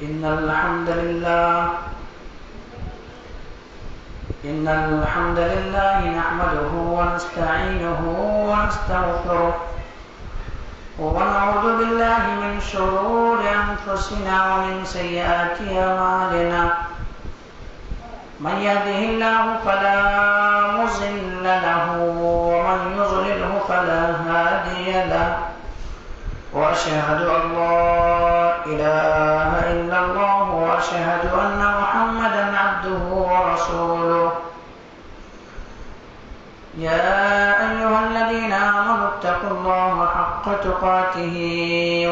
إن الحمد لله نحمده ونستعينه ونستغفره ونعوذ بالله من شرور أنفسنا ومن سيئات أعمالنا من يهده الله فلا مضل له ومن يضلله فلا هادي له وأشهد أن لا إله إلا الله وأشهد أن محمدا عبده ورسوله يا أيها الذين آمنوا اتقوا الله حق تقاته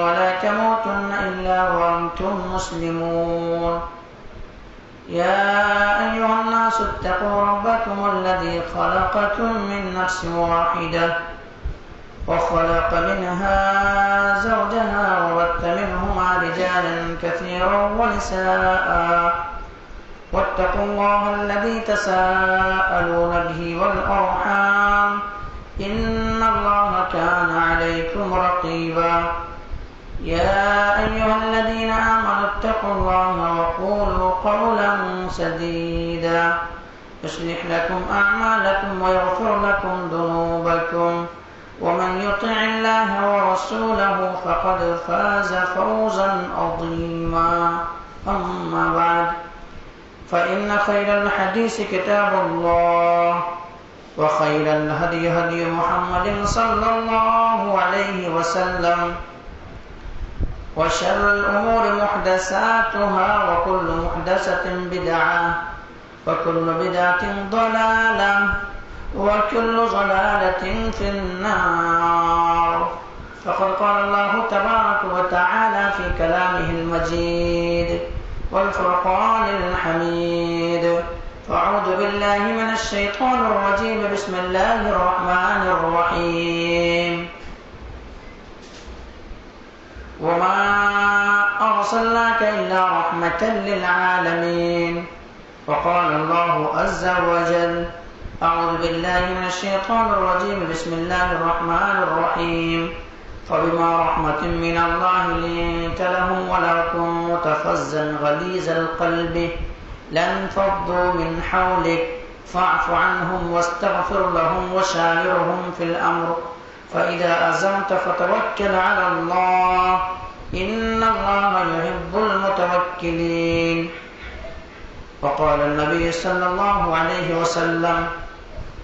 ولا تموتن إلا وأنتم مسلمون يا أيها الناس اتقوا ربكم الذي خلقكم من نفس واحدة وخلق منها زوجها وبث منهما رجالا كثيرا ونساء واتقوا الله الذي تساءلون به والأرحام إن الله كان عليكم رقيبا يا أيها الذين آمنوا اتقوا الله وقولوا قولا سديدا يصلح لكم أعمالكم ويغفر لكم ذنوبكم ومن يطع الله ورسوله فقد فاز فوزا عظيما أما بعد فإن خير الحديث كتاب الله وخير الهدي هدي محمد صلى الله عليه وسلم وشر الأمور محدثاتها وكل محدثة بدعة وكل بدعة ضلالة وكل ضلالة في النار فقد قال الله تبارك وتعالى في كلامه المجيد والفرقان الحميد فأعوذ بالله من الشيطان الرجيم بسم الله الرحمن الرحيم وما أرسلناك إلا رحمة للعالمين وقال الله عز وجل أعوذ بالله من الشيطان الرجيم بسم الله الرحمن الرحيم فبما رحمة من الله لنت لهم ولو كنت فظا غليظ القلب لانفضوا من حولك فاعف عنهم واستغفر لهم وشاورهم في الأمر فإذا عزمت فتوكل على الله إن الله يحب المتوكلين وقال النبي صلى الله عليه وسلم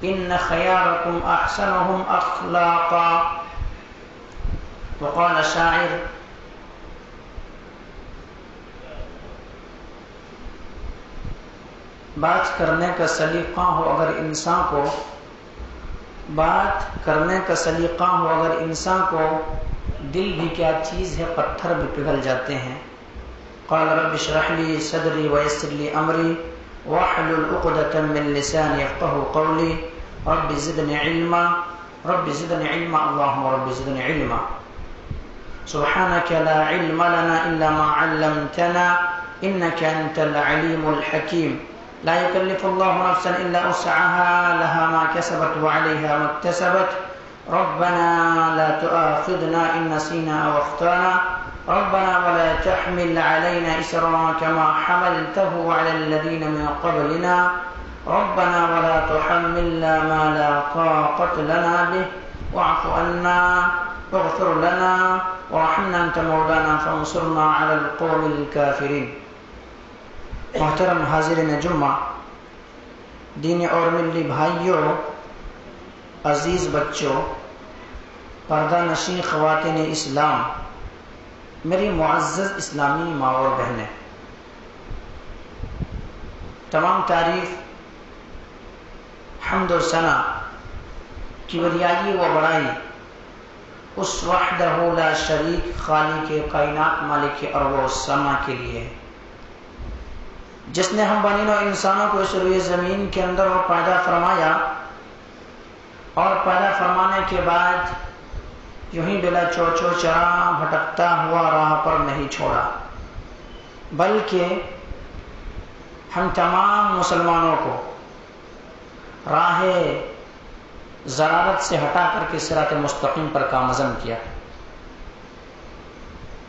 إن خياركم أحسنهم أخلاقا وقال الشاعر بات کرنے کا سلیقہ ہو اگر انسان کو دل بھی کیا چیز ہے پتھر بھی پگھل جاتے ہیں قال رب اشرح لي صدري ويسر لي امري واحلل عقدة من لساني يفقهوا قولي رب زدني علما اللهم رب زدني علما سبحانك لا علم لنا الا ما علمتنا انك انت العليم الحكيم لا يكلف الله نفسا الا وسعها لها ما كسبت وعليها ما اكتسبت ربنا لا تؤاخذنا ان نسينا او اخطانا ربنا ولا تحمل علينا إسرا كما حملته على الذين من قبلنا ربنا ولا تحملنا ما لا طاقة لنا به واعف عنا واغفر لنا وارحمنا أنت مولانا فانصرنا على القوم الكافرين محترم حاضرین جمعہ، دینی اور ملی بھائیوں، عزیز بچوں، پردہ نشین خواتین اسلام، میری معزز اسلامی ماں اور بہنیں، تمام تعریف حمد و ثنا کبریائی و بڑائی اس وحدہ لا شریک خالق کائنات مالک ارض و سما کے لیے جس نے ہم بنی نوع انسانوں کو اس روئے زمین کے اندر وہ پیدا فرمایا اور پیدا فرمانے کے بعد یوں ہی بلا چوچو چرا بھٹکتا ہوا راہ پر نہیں چھوڑا، بلکہ ہم تمام مسلمانوں کو راہ ضلالت سے ہٹا کر کے صراط مستقیم پر گامزن کیا۔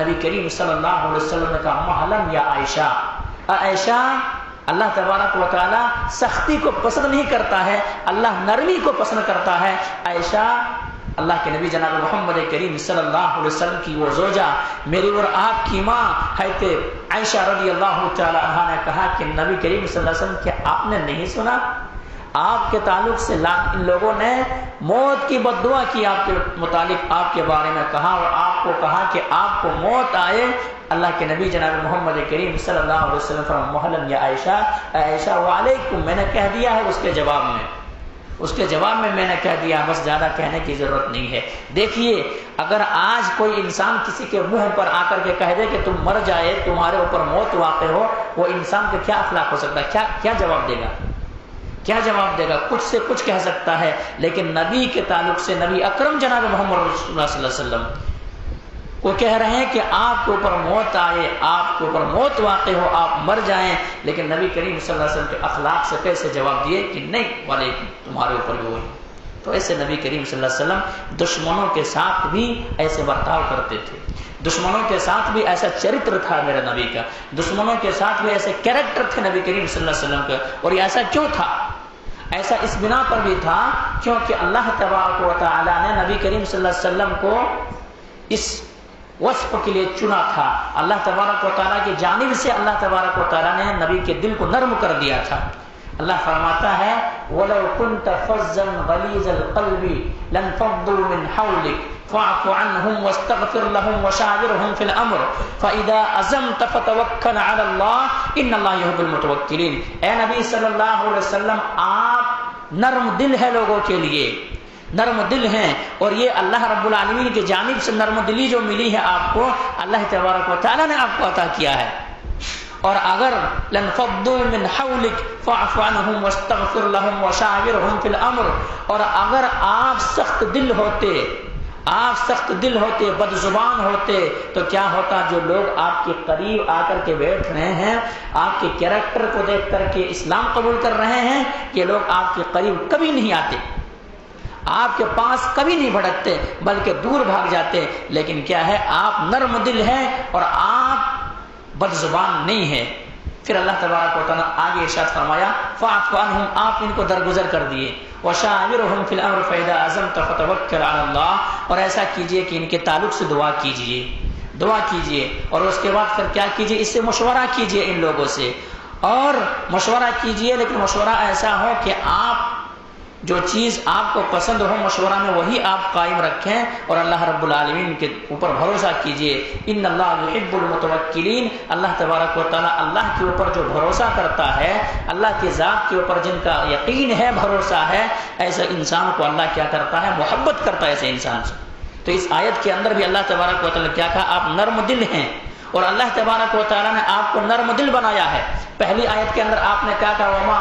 نبی کریم صلی اللہ علیہ وسلم نے کہا مہلن یا عائشہ، عائشہ اللہ تبارک و تعالی سختی کو پسند نہیں کرتا ہے، اللہ نرمی کو پسند کرتا ہے۔ عائشہ اللہ کے نبی جناب محمد کریم صلی اللہ علیہ وسلم کی وہ زوجہ، میری اور آپ کی ماں حضرت عائشہ رضی اللہ تعالی عنہا نے کہا کہ نبی کریم صلی اللہ علیہ وسلم کیا آپ نے نہیں سنا؟ آپ کے تعلق سے ان لوگوں نے موت کی بد دعا کی، آپ کے متعلق آپ کے بارے میں کہا اور آپ کو کہا کہ آپ کو موت آئے۔ اللہ کے نبی جناب محمد کریم صلی اللہ علیہ وسلم فرمایا مہلن یا عائشہ، عائشہ وعلیکم، میں نے کہہ دیا ہے اس کے جواب میں میں نے کہہ دیا، بس زیادہ کہنے کی ضرورت نہیں ہے۔ دیکھیے اگر آج کوئی انسان کسی کے منہ پر آ کر کے کہہ دے کہ تم مر جائے، تمہارے اوپر موت واقع ہو، وہ انسان کا کیا اخلاق ہو سکتا ہے؟ کیا جواب دے گا؟ کیا جواب دے گا؟ کچھ سے کچھ کہہ سکتا ہے، لیکن نبی کے تعلق سے نبی اکرم جناب محمد رسول اللہ صلی اللہ علیہ وسلم وہ کہہ رہے ہیں کہ آپ کے اوپر موت آئے، آپ کے اوپر موت واقع ہو، آپ مر جائیں، لیکن نبی کریم صلی اللہ علیہ وسلم کے اخلاق سے کیسے جواب دیے کہ نہیں والے تمہارے اوپر بھی وہی۔ تو ایسے نبی کریم صلی اللہ علیہ وسلم دشمنوں کے ساتھ بھی ایسے برتاؤ کرتے تھے، دشمنوں کے ساتھ بھی ایسا چرتر تھا میرے نبی کا، دشمنوں کے ساتھ بھی ایسے کیریکٹر تھے نبی کریم صلی اللہ علیہ وسلم کا۔ اور یہ ایسا کیوں تھا؟ ایسا اس بنا پر بھی تھا کیونکہ اللہ تبارک و تعالی نے نبی کریم صلی اللہ علیہ وسلم کو اس وصف کے لیے چنا تھا۔ اللہ تبارک و تعالیٰ کی جانب سے اللہ تبارک و تعالیٰ نے نبی کے دل کو نرم کر دیا تھا۔ اللہ فرماتا ہے وَلَوْ كُنْتَ فَظًّا غَلِيظَ الْقَلْبِ لَانفَضُّوا مِنْ حَوْلِكَ فَاعْفُ عَنْهُمْ وَاسْتَغْفِرْ لَهُمْ وَشَاوِرْهُمْ فِي الْأَمْرِ فَإِذَا عَزَمْتَ فَتَوَكَّلْ عَلَى اللَّهِ إِنَّ اللَّهَ يُحِبُّ الْمُتَوَكِّلِينَ۔ اے نبی صلی اللہ علیہ وسلم آپ نرم دل ہے لوگوں کے لیے، نرم دل ہیں، اور یہ اللہ رب العالمین کی جانب سے نرم دلی جو ملی ہے آپ کو، اللہ تبارک و تعالیٰ نے آپ کو عطا کیا ہے۔ اور اگر لنفضوا من حولک فاعف عنہم واستغفر لهم وشاورهم فی الامر، اور اگر آپ سخت دل ہوتے، بد زبان ہوتے، تو کیا ہوتا؟ جو لوگ آپ کے قریب آ کر کے بیٹھ رہے ہیں، آپ کے کیریکٹر کو دیکھ کر کے اسلام قبول کر رہے ہیں، یہ لوگ آپ کے قریب کبھی نہیں آتے، آپ کے پاس کبھی نہیں بھٹکتے، بلکہ دور بھاگ جاتے۔ لیکن کیا ہے؟ آپ نرم دل ہیں اور آپ بد زبان نہیں ہیں۔ پھر اللہ تبارک و تعالیٰ آگے ارشاد فرمایا فاعف عنہم، آپ ان کو درگزر کر دیے، وشاورہم فی الامر فاذا عزمت فتوکل علی اللہ، اور ایسا کیجئے کہ ان کے تعلق سے دعا کیجئے، اور اس کے بعد پھر کیا کیجئے؟ اس سے مشورہ کیجئے ان لوگوں سے، اور مشورہ کیجئے، لیکن مشورہ ایسا ہو کہ آپ جو چیز آپ کو پسند ہو مشورہ میں وہی آپ قائم رکھیں، اور اللہ رب العالمین کے اوپر بھروسہ کیجئے۔ ان اللہ یحب المتوکلین، اللہ تبارک و تعالیٰ اللہ کے اوپر جو بھروسہ کرتا ہے، اللہ کی ذات کے اوپر جن کا یقین ہے، بھروسہ ہے، ایسے انسان کو اللہ کیا کرتا ہے؟ محبت کرتا ہے ایسے انسان سے۔ تو اس آیت کے اندر بھی اللہ تبارک و تعالیٰ نے کیا کہا؟ آپ نرم دل ہیں، اور اللہ تبارک و تعالیٰ نے آپ کو نرم دل بنایا ہے۔ پہلی آیت کے اندر آپ نے کہا تھا وما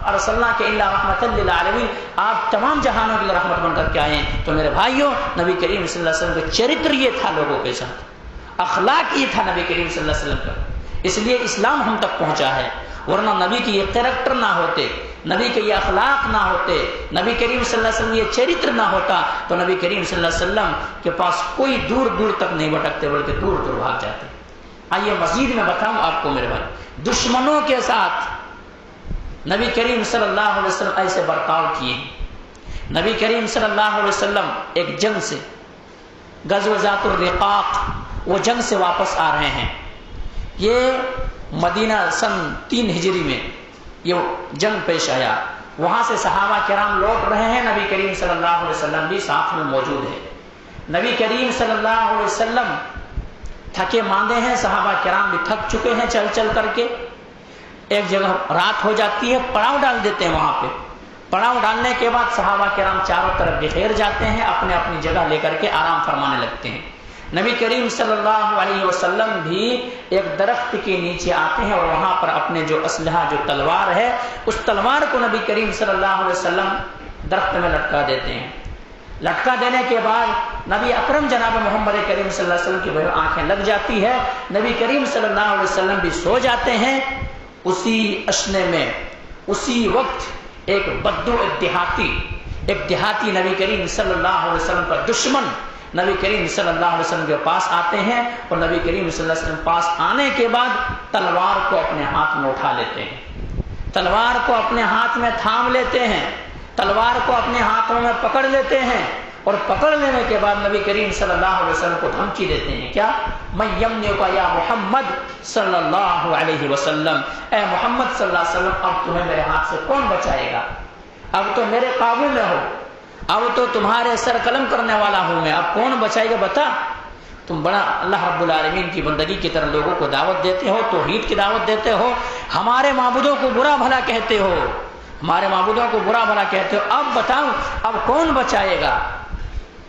ارسلناک الا رحمۃ للعالمین، آپ تمام جہانوں کے لیے رحمت بن کر کے آئے ہیں۔ تو میرے بھائیوں، نبی کریم صلی اللہ علیہ وسلم کا چرتر یہ تھا، لوگوں کے ساتھ اخلاق یہ تھا نبی کریم صلی اللہ علیہ وسلم کا، اس لیے اسلام ہم تک پہنچا ہے۔ ورنہ نبی کی یہ کیریکٹر نہ ہوتے، نبی کے یہ اخلاق نہ ہوتے، نبی کریم صلی اللہ علیہ وسلم یہ چرتر نہ ہوتا، تو نبی کریم صلی اللہ علیہ وسلم کے پاس کوئی دور دور تک نہیں بھٹکتے، بلکہ دور دور بھاگ جاتے۔ آئیے مزید میں بتاؤں آپ کو میرے بھائی، دشمنوں کے ساتھ نبی کریم صلی اللہ علیہ وسلم ایسے برتاؤ کیے ہیں۔ نبی کریم صلی اللہ علیہ وسلم ایک جنگ سے، غزوہ ذات الرقاق، وہ جنگ سے واپس آ رہے ہیں۔ یہ مدینہ سن 3 ہجری میں یہ جنگ پیش آیا، وہاں سے صحابہ کرام لوٹ رہے ہیں، نبی کریم صلی اللہ علیہ وسلم بھی ساتھ میں موجود ہے۔ نبی کریم صلی اللہ علیہ وسلم تھکے ماندے ہیں، صحابہ کرام بھی تھک چکے ہیں چل چل کر کے۔ ایک جگہ رات ہو جاتی ہے، پڑاؤ ڈال دیتے ہیں، وہاں پہ پڑاؤ ڈالنے کے بعد صحابہ کرام چاروں طرف بکھیر جاتے ہیں، اپنے اپنی جگہ لے کر کے آرام فرمانے لگتے ہیں۔ نبی کریم صلی اللہ علیہ وسلم بھی ایک درخت کے نیچے آتے ہیں، اور وہاں پر اپنے جو اسلحہ، جو تلوار ہے، اس تلوار کو نبی کریم صلی اللہ علیہ وسلم درخت میں لٹکا دیتے ہیں۔ لٹکا دینے کے بعد نبی اکرم جناب محمد کریم صلی اللہ علیہ وسلم کی آنکھیں لگ جاتی ہے، نبی کریم صلی اللہ علیہ وسلم بھی سو جاتے ہیں۔ اسی اشنے میں، اسی وقت ایک بدو، ایک دیہاتی نبی کریم صلی اللہ علیہ وسلم کا دشمن نبی کریم صلی اللہ علیہ وسلم کے پاس آتے ہیں اور نبی کریم صلی اللہ علیہ وسلم پاس آنے کے بعد تلوار کو اپنے ہاتھ میں اٹھا لیتے ہیں، تلوار کو اپنے ہاتھ میں تھام لیتے ہیں، تلوار کو اپنے ہاتھوں میں پکڑ لیتے ہیں، اور پکڑ لینے کے بعد نبی کریم صلی اللہ علیہ وسلم کو دھمکی دیتے ہیں، کیا؟ میں یمنعک یا محمد صلی اللہ علیہ وسلم، اے محمد صلی اللہ علیہ وسلم، اب تمہیں میرے ہاتھ سے کون بچائے گا؟ اب تو میرے قابو میں ہو، اب تو تمہارے سر قلم کرنے والا ہوں میں، اب کون بچائے گا بتا؟ تم بڑا اللہ رب العالمین کی بندگی کی طرح لوگوں کو دعوت دیتے ہو، توحید کی دعوت دیتے ہو، ہمارے معبودوں کو برا بھلا کہتے ہو، ہمارے معبودوں کو برا بھلا کہتے ہو، اب بتاؤ اب کون بچائے گا؟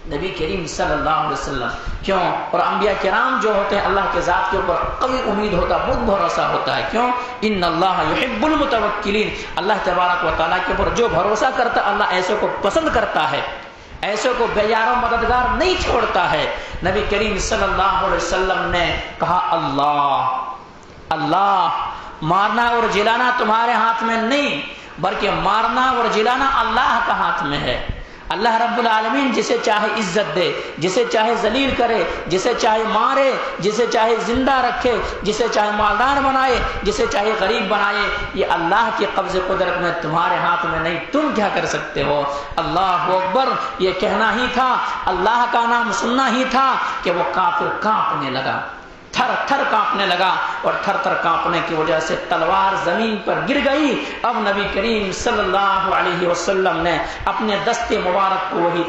نبی کریم صلی اللہ علیہ وسلم کیوں؟ اور انبیاء کرام جو ہوتے ہیں اللہ کے ذات کے اوپر قوی امید ہوتا ہے، بہت بھروسہ ہوتا ہے، کیوں؟ ان اللہ یحب المتوکلین، اللہ تبارک و تعالیٰ کے اوپر جو بھروسہ کرتا ہے اللہ ایسے کو پسند کرتا ہے، ایسے کو بے یار و مددگار نہیں چھوڑتا ہے۔ نبی کریم صلی اللہ علیہ وسلم نے کہا اللہ مارنا اور جلانا تمہارے ہاتھ میں نہیں، بلکہ مارنا اور جلانا اللہ کا ہاتھ میں ہے۔ اللہ رب العالمین جسے چاہے عزت دے، جسے چاہے ذلیل کرے، جسے چاہے مارے، جسے چاہے زندہ رکھے، جسے چاہے مالدار بنائے، جسے چاہے غریب بنائے، یہ اللہ کی قبض قدرت میں تمہارے ہاتھ میں نہیں، تم کیا کر سکتے ہو؟ اللہ اکبر یہ کہنا ہی تھا، اللہ کا نام سننا ہی تھا کہ وہ کافر کانپنے لگا، تھر تھر کانپنے لگا، اور تھر تھر کانپنے کی وجہ سے تلوار زمین پر گر گئی۔ اب نبی کریم صلی اللہ علیہ وسلم نے اپنے دست مبارک کو وہی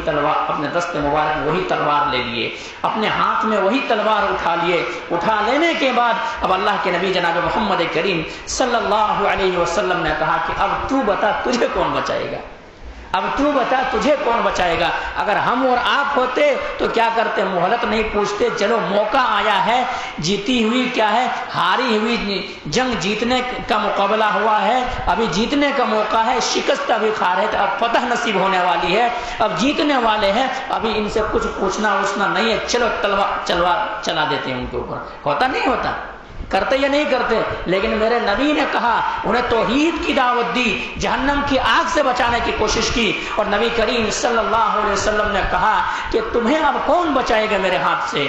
تلوار لے لیے، اپنے ہاتھ میں وہی تلوار اٹھا لیے۔ اٹھا لینے کے بعد اب اللہ کے نبی جناب محمد کریم صلی اللہ علیہ وسلم نے کہا کہ اب تو بتا تجھے کون بچائے گا، اب تو بتا تجھے کون بچائے گا؟ اگر ہم اور آپ ہوتے تو کیا کرتے؟ مہلت نہیں پوچھتے، چلو موقع آیا ہے، جیتی ہوئی کیا ہے، ہاری ہوئی جنگ جیتنے کا مقابلہ ہوا ہے، ابھی جیتنے کا موقع ہے، شکست ابھی کھا رہے تھے، اب فتح نصیب ہونے والی ہے، اب جیتنے والے ہیں، ابھی ان سے کچھ پوچھنا وچھنا نہیں ہے، چلو تلوار چلا دیتے ہیں ان کے اوپر۔ ہوتا نہیں ہوتا؟ کرتے یا نہیں کرتے؟ لیکن میرے نبی نے کہا، انہیں توحید کی دعوت دی، جہنم کی آگ سے بچانے کی کوشش کی، اور نبی کریم صلی اللہ علیہ وسلم نے کہا کہ تمہیں اب کون بچائے گا میرے ہاتھ سے؟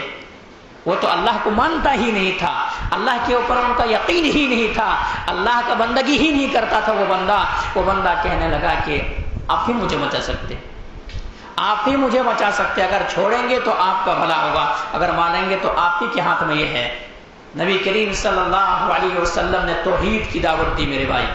وہ تو اللہ کو مانتا ہی نہیں تھا، اللہ کے اوپر ان کا یقین ہی نہیں تھا، اللہ کا بندگی ہی نہیں کرتا تھا وہ بندہ کہنے لگا کہ آپ ہی مجھے بچا سکتے، آپ ہی مجھے بچا سکتے، اگر چھوڑیں گے تو آپ کا بھلا ہوگا، اگر مانیں گے تو آپ ہی کے ہاتھ میں یہ ہے۔ نبی کریم صلی اللہ علیہ وسلم نے توحید کی دعوت دی میرے بھائی،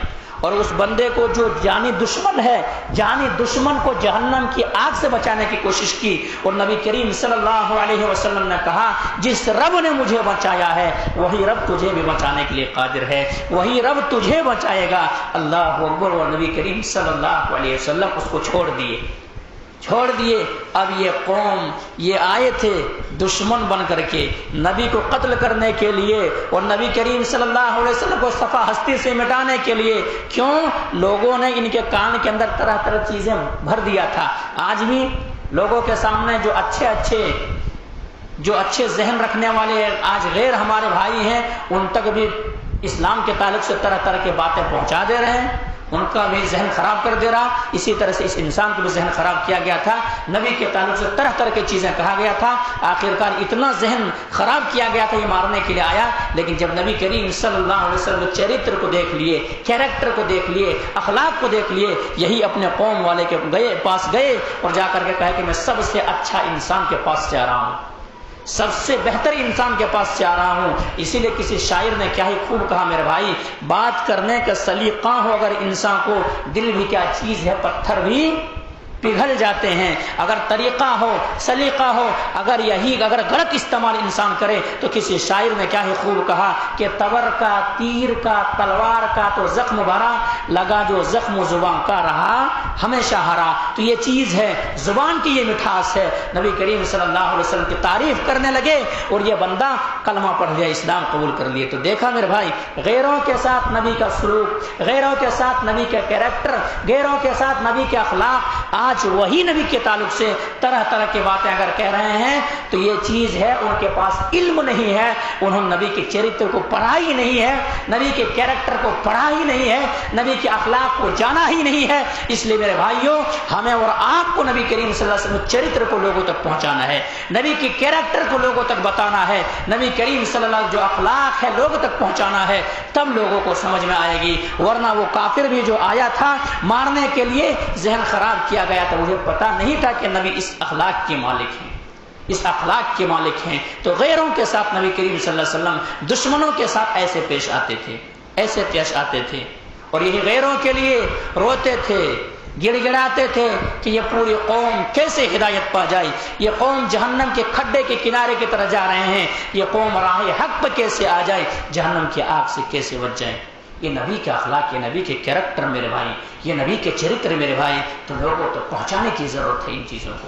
اور اس بندے کو جو جانی دشمن ہے، جانی دشمن کو جہنم کی آگ سے بچانے کی کوشش کی، اور نبی کریم صلی اللہ علیہ وسلم نے کہا جس رب نے مجھے بچایا ہے وہی رب تجھے بھی بچانے کے لیے قادر ہے، وہی رب تجھے بچائے گا۔ اللہ اکبر۔ اور نبی کریم صلی اللہ علیہ وسلم اس کو چھوڑ دیے۔ اب یہ قوم یہ آئے تھے دشمن بن کر کے نبی کو قتل کرنے کے لیے، اور نبی کریم صلی اللہ علیہ وسلم کو صفحہ ہستی سے مٹانے کے لیے۔ کیوں؟ لوگوں نے ان کے کان کے اندر طرح طرح چیزیں بھر دیا تھا۔ آج بھی لوگوں کے سامنے جو اچھے ذہن رکھنے والے آج غیر ہمارے بھائی ہیں، ان تک بھی اسلام کے تعلق سے طرح طرح کی باتیں پہنچا دے رہے ہیں، ان کا بھی ذہن خراب کر دے رہا۔ اسی طرح سے اس انسان کو بھی ذہن خراب کیا گیا تھا، نبی کے تعلق سے طرح طرح کی چیزیں کہا گیا تھا، آخرکار اتنا ذہن خراب کیا گیا تھا یہ مارنے کے لیے آیا۔ لیکن جب نبی کریم صلی اللہ علیہ وسلم چریتر کو دیکھ لیے، کیریکٹر کو دیکھ لیے، اخلاق کو دیکھ لیے، یہی اپنے قوم والے کے پاس گئے اور جا کر کے کہا کہ میں سب سے اچھا انسان کے پاس سے آ رہا ہوں، سب سے بہتر انسان کے پاس سے آ رہا ہوں۔ اسی لیے کسی شاعر نے کیا ہی خوب کہا میرے بھائی، بات کرنے کا سلیقہ ہو اگر انسان کو، دل بھی کیا چیز ہے، پتھر بھی پگھل جاتے ہیں۔ اگر طریقہ ہو، سلیقہ ہو، اگر غلط استعمال انسان کرے تو کسی شاعر نے کیا ہی خوب کہا کہ تبر کا، تیر کا، تلوار کا تو زخم بھرا، لگا جو زخم زبان کا رہا ہمیشہ ہرا۔ تو یہ چیز ہے، زبان کی یہ مٹھاس ہے۔ نبی کریم صلی اللہ علیہ وسلم کی تعریف کرنے لگے اور یہ بندہ کلمہ پڑھ لیا، اسلام قبول کر لیے۔ تو دیکھا میرے بھائی، غیروں کے ساتھ نبی کا سلوک، غیروں کے ساتھ نبی کا کیریکٹر، غیروں کے ساتھ نبی کے اخلاق، آج وہی نبی کے تعلق سے طرح طرح کی باتیں اگر کہہ رہے ہیں تو یہ چیز ہے ان کے پاس علم نہیں ہے، انہوں نے نبی کے چرتر کو پڑھا ہی نہیں ہے، نبی کے کیریکٹر کو پڑھا ہی نہیں ہے، نبی کے اخلاق کو جانا ہی نہیں ہے۔ اس لیے میرے بھائیوں، ہمیں اور آپ کو نبی کریم صلی اللہ علیہ وسلم چرتر کو لوگوں تک پہنچانا ہے، نبی کے کیریکٹر کو لوگوں تک بتانا ہے، نبی کریم صلی اللہ علیہ وسلم جو اخلاق ہے لوگوں تک پہنچانا ہے، تب لوگوں کو سمجھ میں آئے گی۔ ورنہ وہ کافر بھی جو آیا تھا مارنے کے لیے ذہن خراب کیا گیا تھا، مجھے پتا نہیں تھا کہ نبی اس اخلاق کے مالک ہیں، اس اخلاق کے مالک ہیں، تو غیروں کے ساتھ نبی کریم صلی اللہ علیہ وسلم دشمنوں کے ساتھ ایسے پیش آتے تھے، ایسے پیش آتے تھے، اور یہی غیروں کے لیے روتے تھے، گڑ گڑاتے تھے کہ یہ پوری قوم کیسے ہدایت پا جائے، یہ قوم جہنم کے کھڈے کے کنارے کی طرح جا رہے ہیں، یہ قوم راہ حق پہ کیسے آ جائے، جہنم کی آگ سے کیسے بچ جائے۔ یہ نبی کے اخلاق، یہ نبی کے کیریکٹر میرے بھائی، یہ نبی کے چرتر میرے بھائی، تو لوگوں تک پہنچانے کی ضرورت ہے ان چیزوں کو۔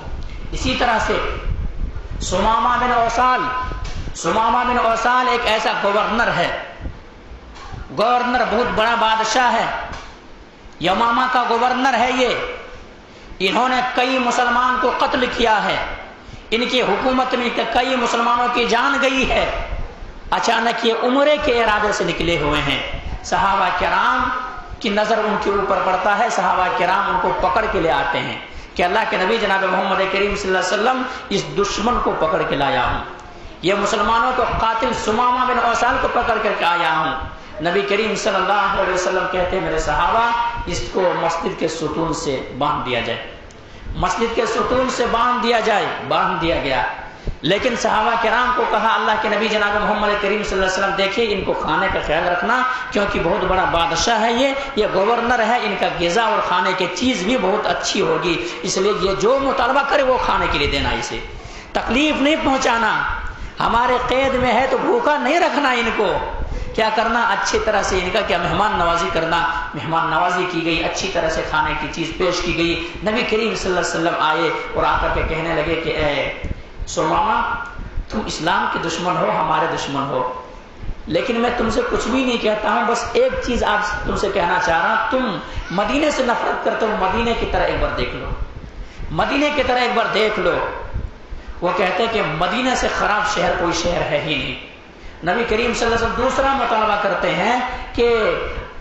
اسی طرح سے سمامہ بن اوصال ایک ایسا گورنر ہے، گورنر بہت بڑا بادشاہ ہے، یمامہ کا گورنر ہے یہ، انہوں نے کئی مسلمان کو قتل کیا ہے، ان کی حکومت میں کئی مسلمانوں کی جان گئی ہے۔ اچانک یہ عمرے کے ارادے سے نکلے ہوئے ہیں، صحابہ کرام کی نظر ان کے اوپر پڑتا ہے، صحابہ کرام ان کو پکڑ کے لے آتے ہیں کہ اللہ کے نبی جناب محمد کریم صلی اللہ علیہ وسلم اس دشمن کو پکڑ کے لایا ہوں، یہ مسلمانوں کو قاتل سمامہ بن اوصال کو پکڑ کر کے آیا ہوں۔ نبی کریم صلی اللہ علیہ وسلم کہتے ہیں میرے صحابہ اس کو مسجد کے ستون سے باندھ دیا جائے، مسجد کے ستون سے باندھ دیا جائے، باندھ دیا گیا۔ لیکن صحابہ کرام کو کہا اللہ کے نبی جناب محمد کریم صلی اللہ علیہ وسلم دیکھیں ان کو کھانے کا خیال رکھنا، کیونکہ بہت بڑا بادشاہ ہے، یہ گورنر ہے، ان کا غذا اور کھانے کی چیز بھی بہت اچھی ہوگی، اس لیے یہ جو مطالبہ کرے وہ کھانے کے لیے دینا، اسے تکلیف نہیں پہنچانا، ہمارے قید میں ہے تو بھوکا نہیں رکھنا، ان کو کیا کرنا اچھی طرح سے ان کا کیا مہمان نوازی کرنا۔ مہمان نوازی کی گئی، اچھی طرح سے کھانے کی چیز پیش کی گئی۔ نبی کریم صلی اللہ علیہ وسلم آئے اور آ کر کے کہنے لگے کہ اے سمامہ تم اسلام کے دشمن ہو، ہمارے دشمن ہو، لیکن میں تم سے کچھ بھی نہیں کہتا ہوں، بس ایک چیز آج تم سے کہنا چاہ رہا ہوں، تم مدینے سے نفرت کرتے ہو، مدینے کی طرح ایک بار دیکھ لو، مدینے کی طرح ایک بار دیکھ لو۔ وہ کہتے ہیں کہ مدینہ سے خراب شہر کوئی شہر ہے ہی نہیں۔ نبی کریم صلی اللہ علیہ وسلم دوسرا مطالبہ کرتے ہیں کہ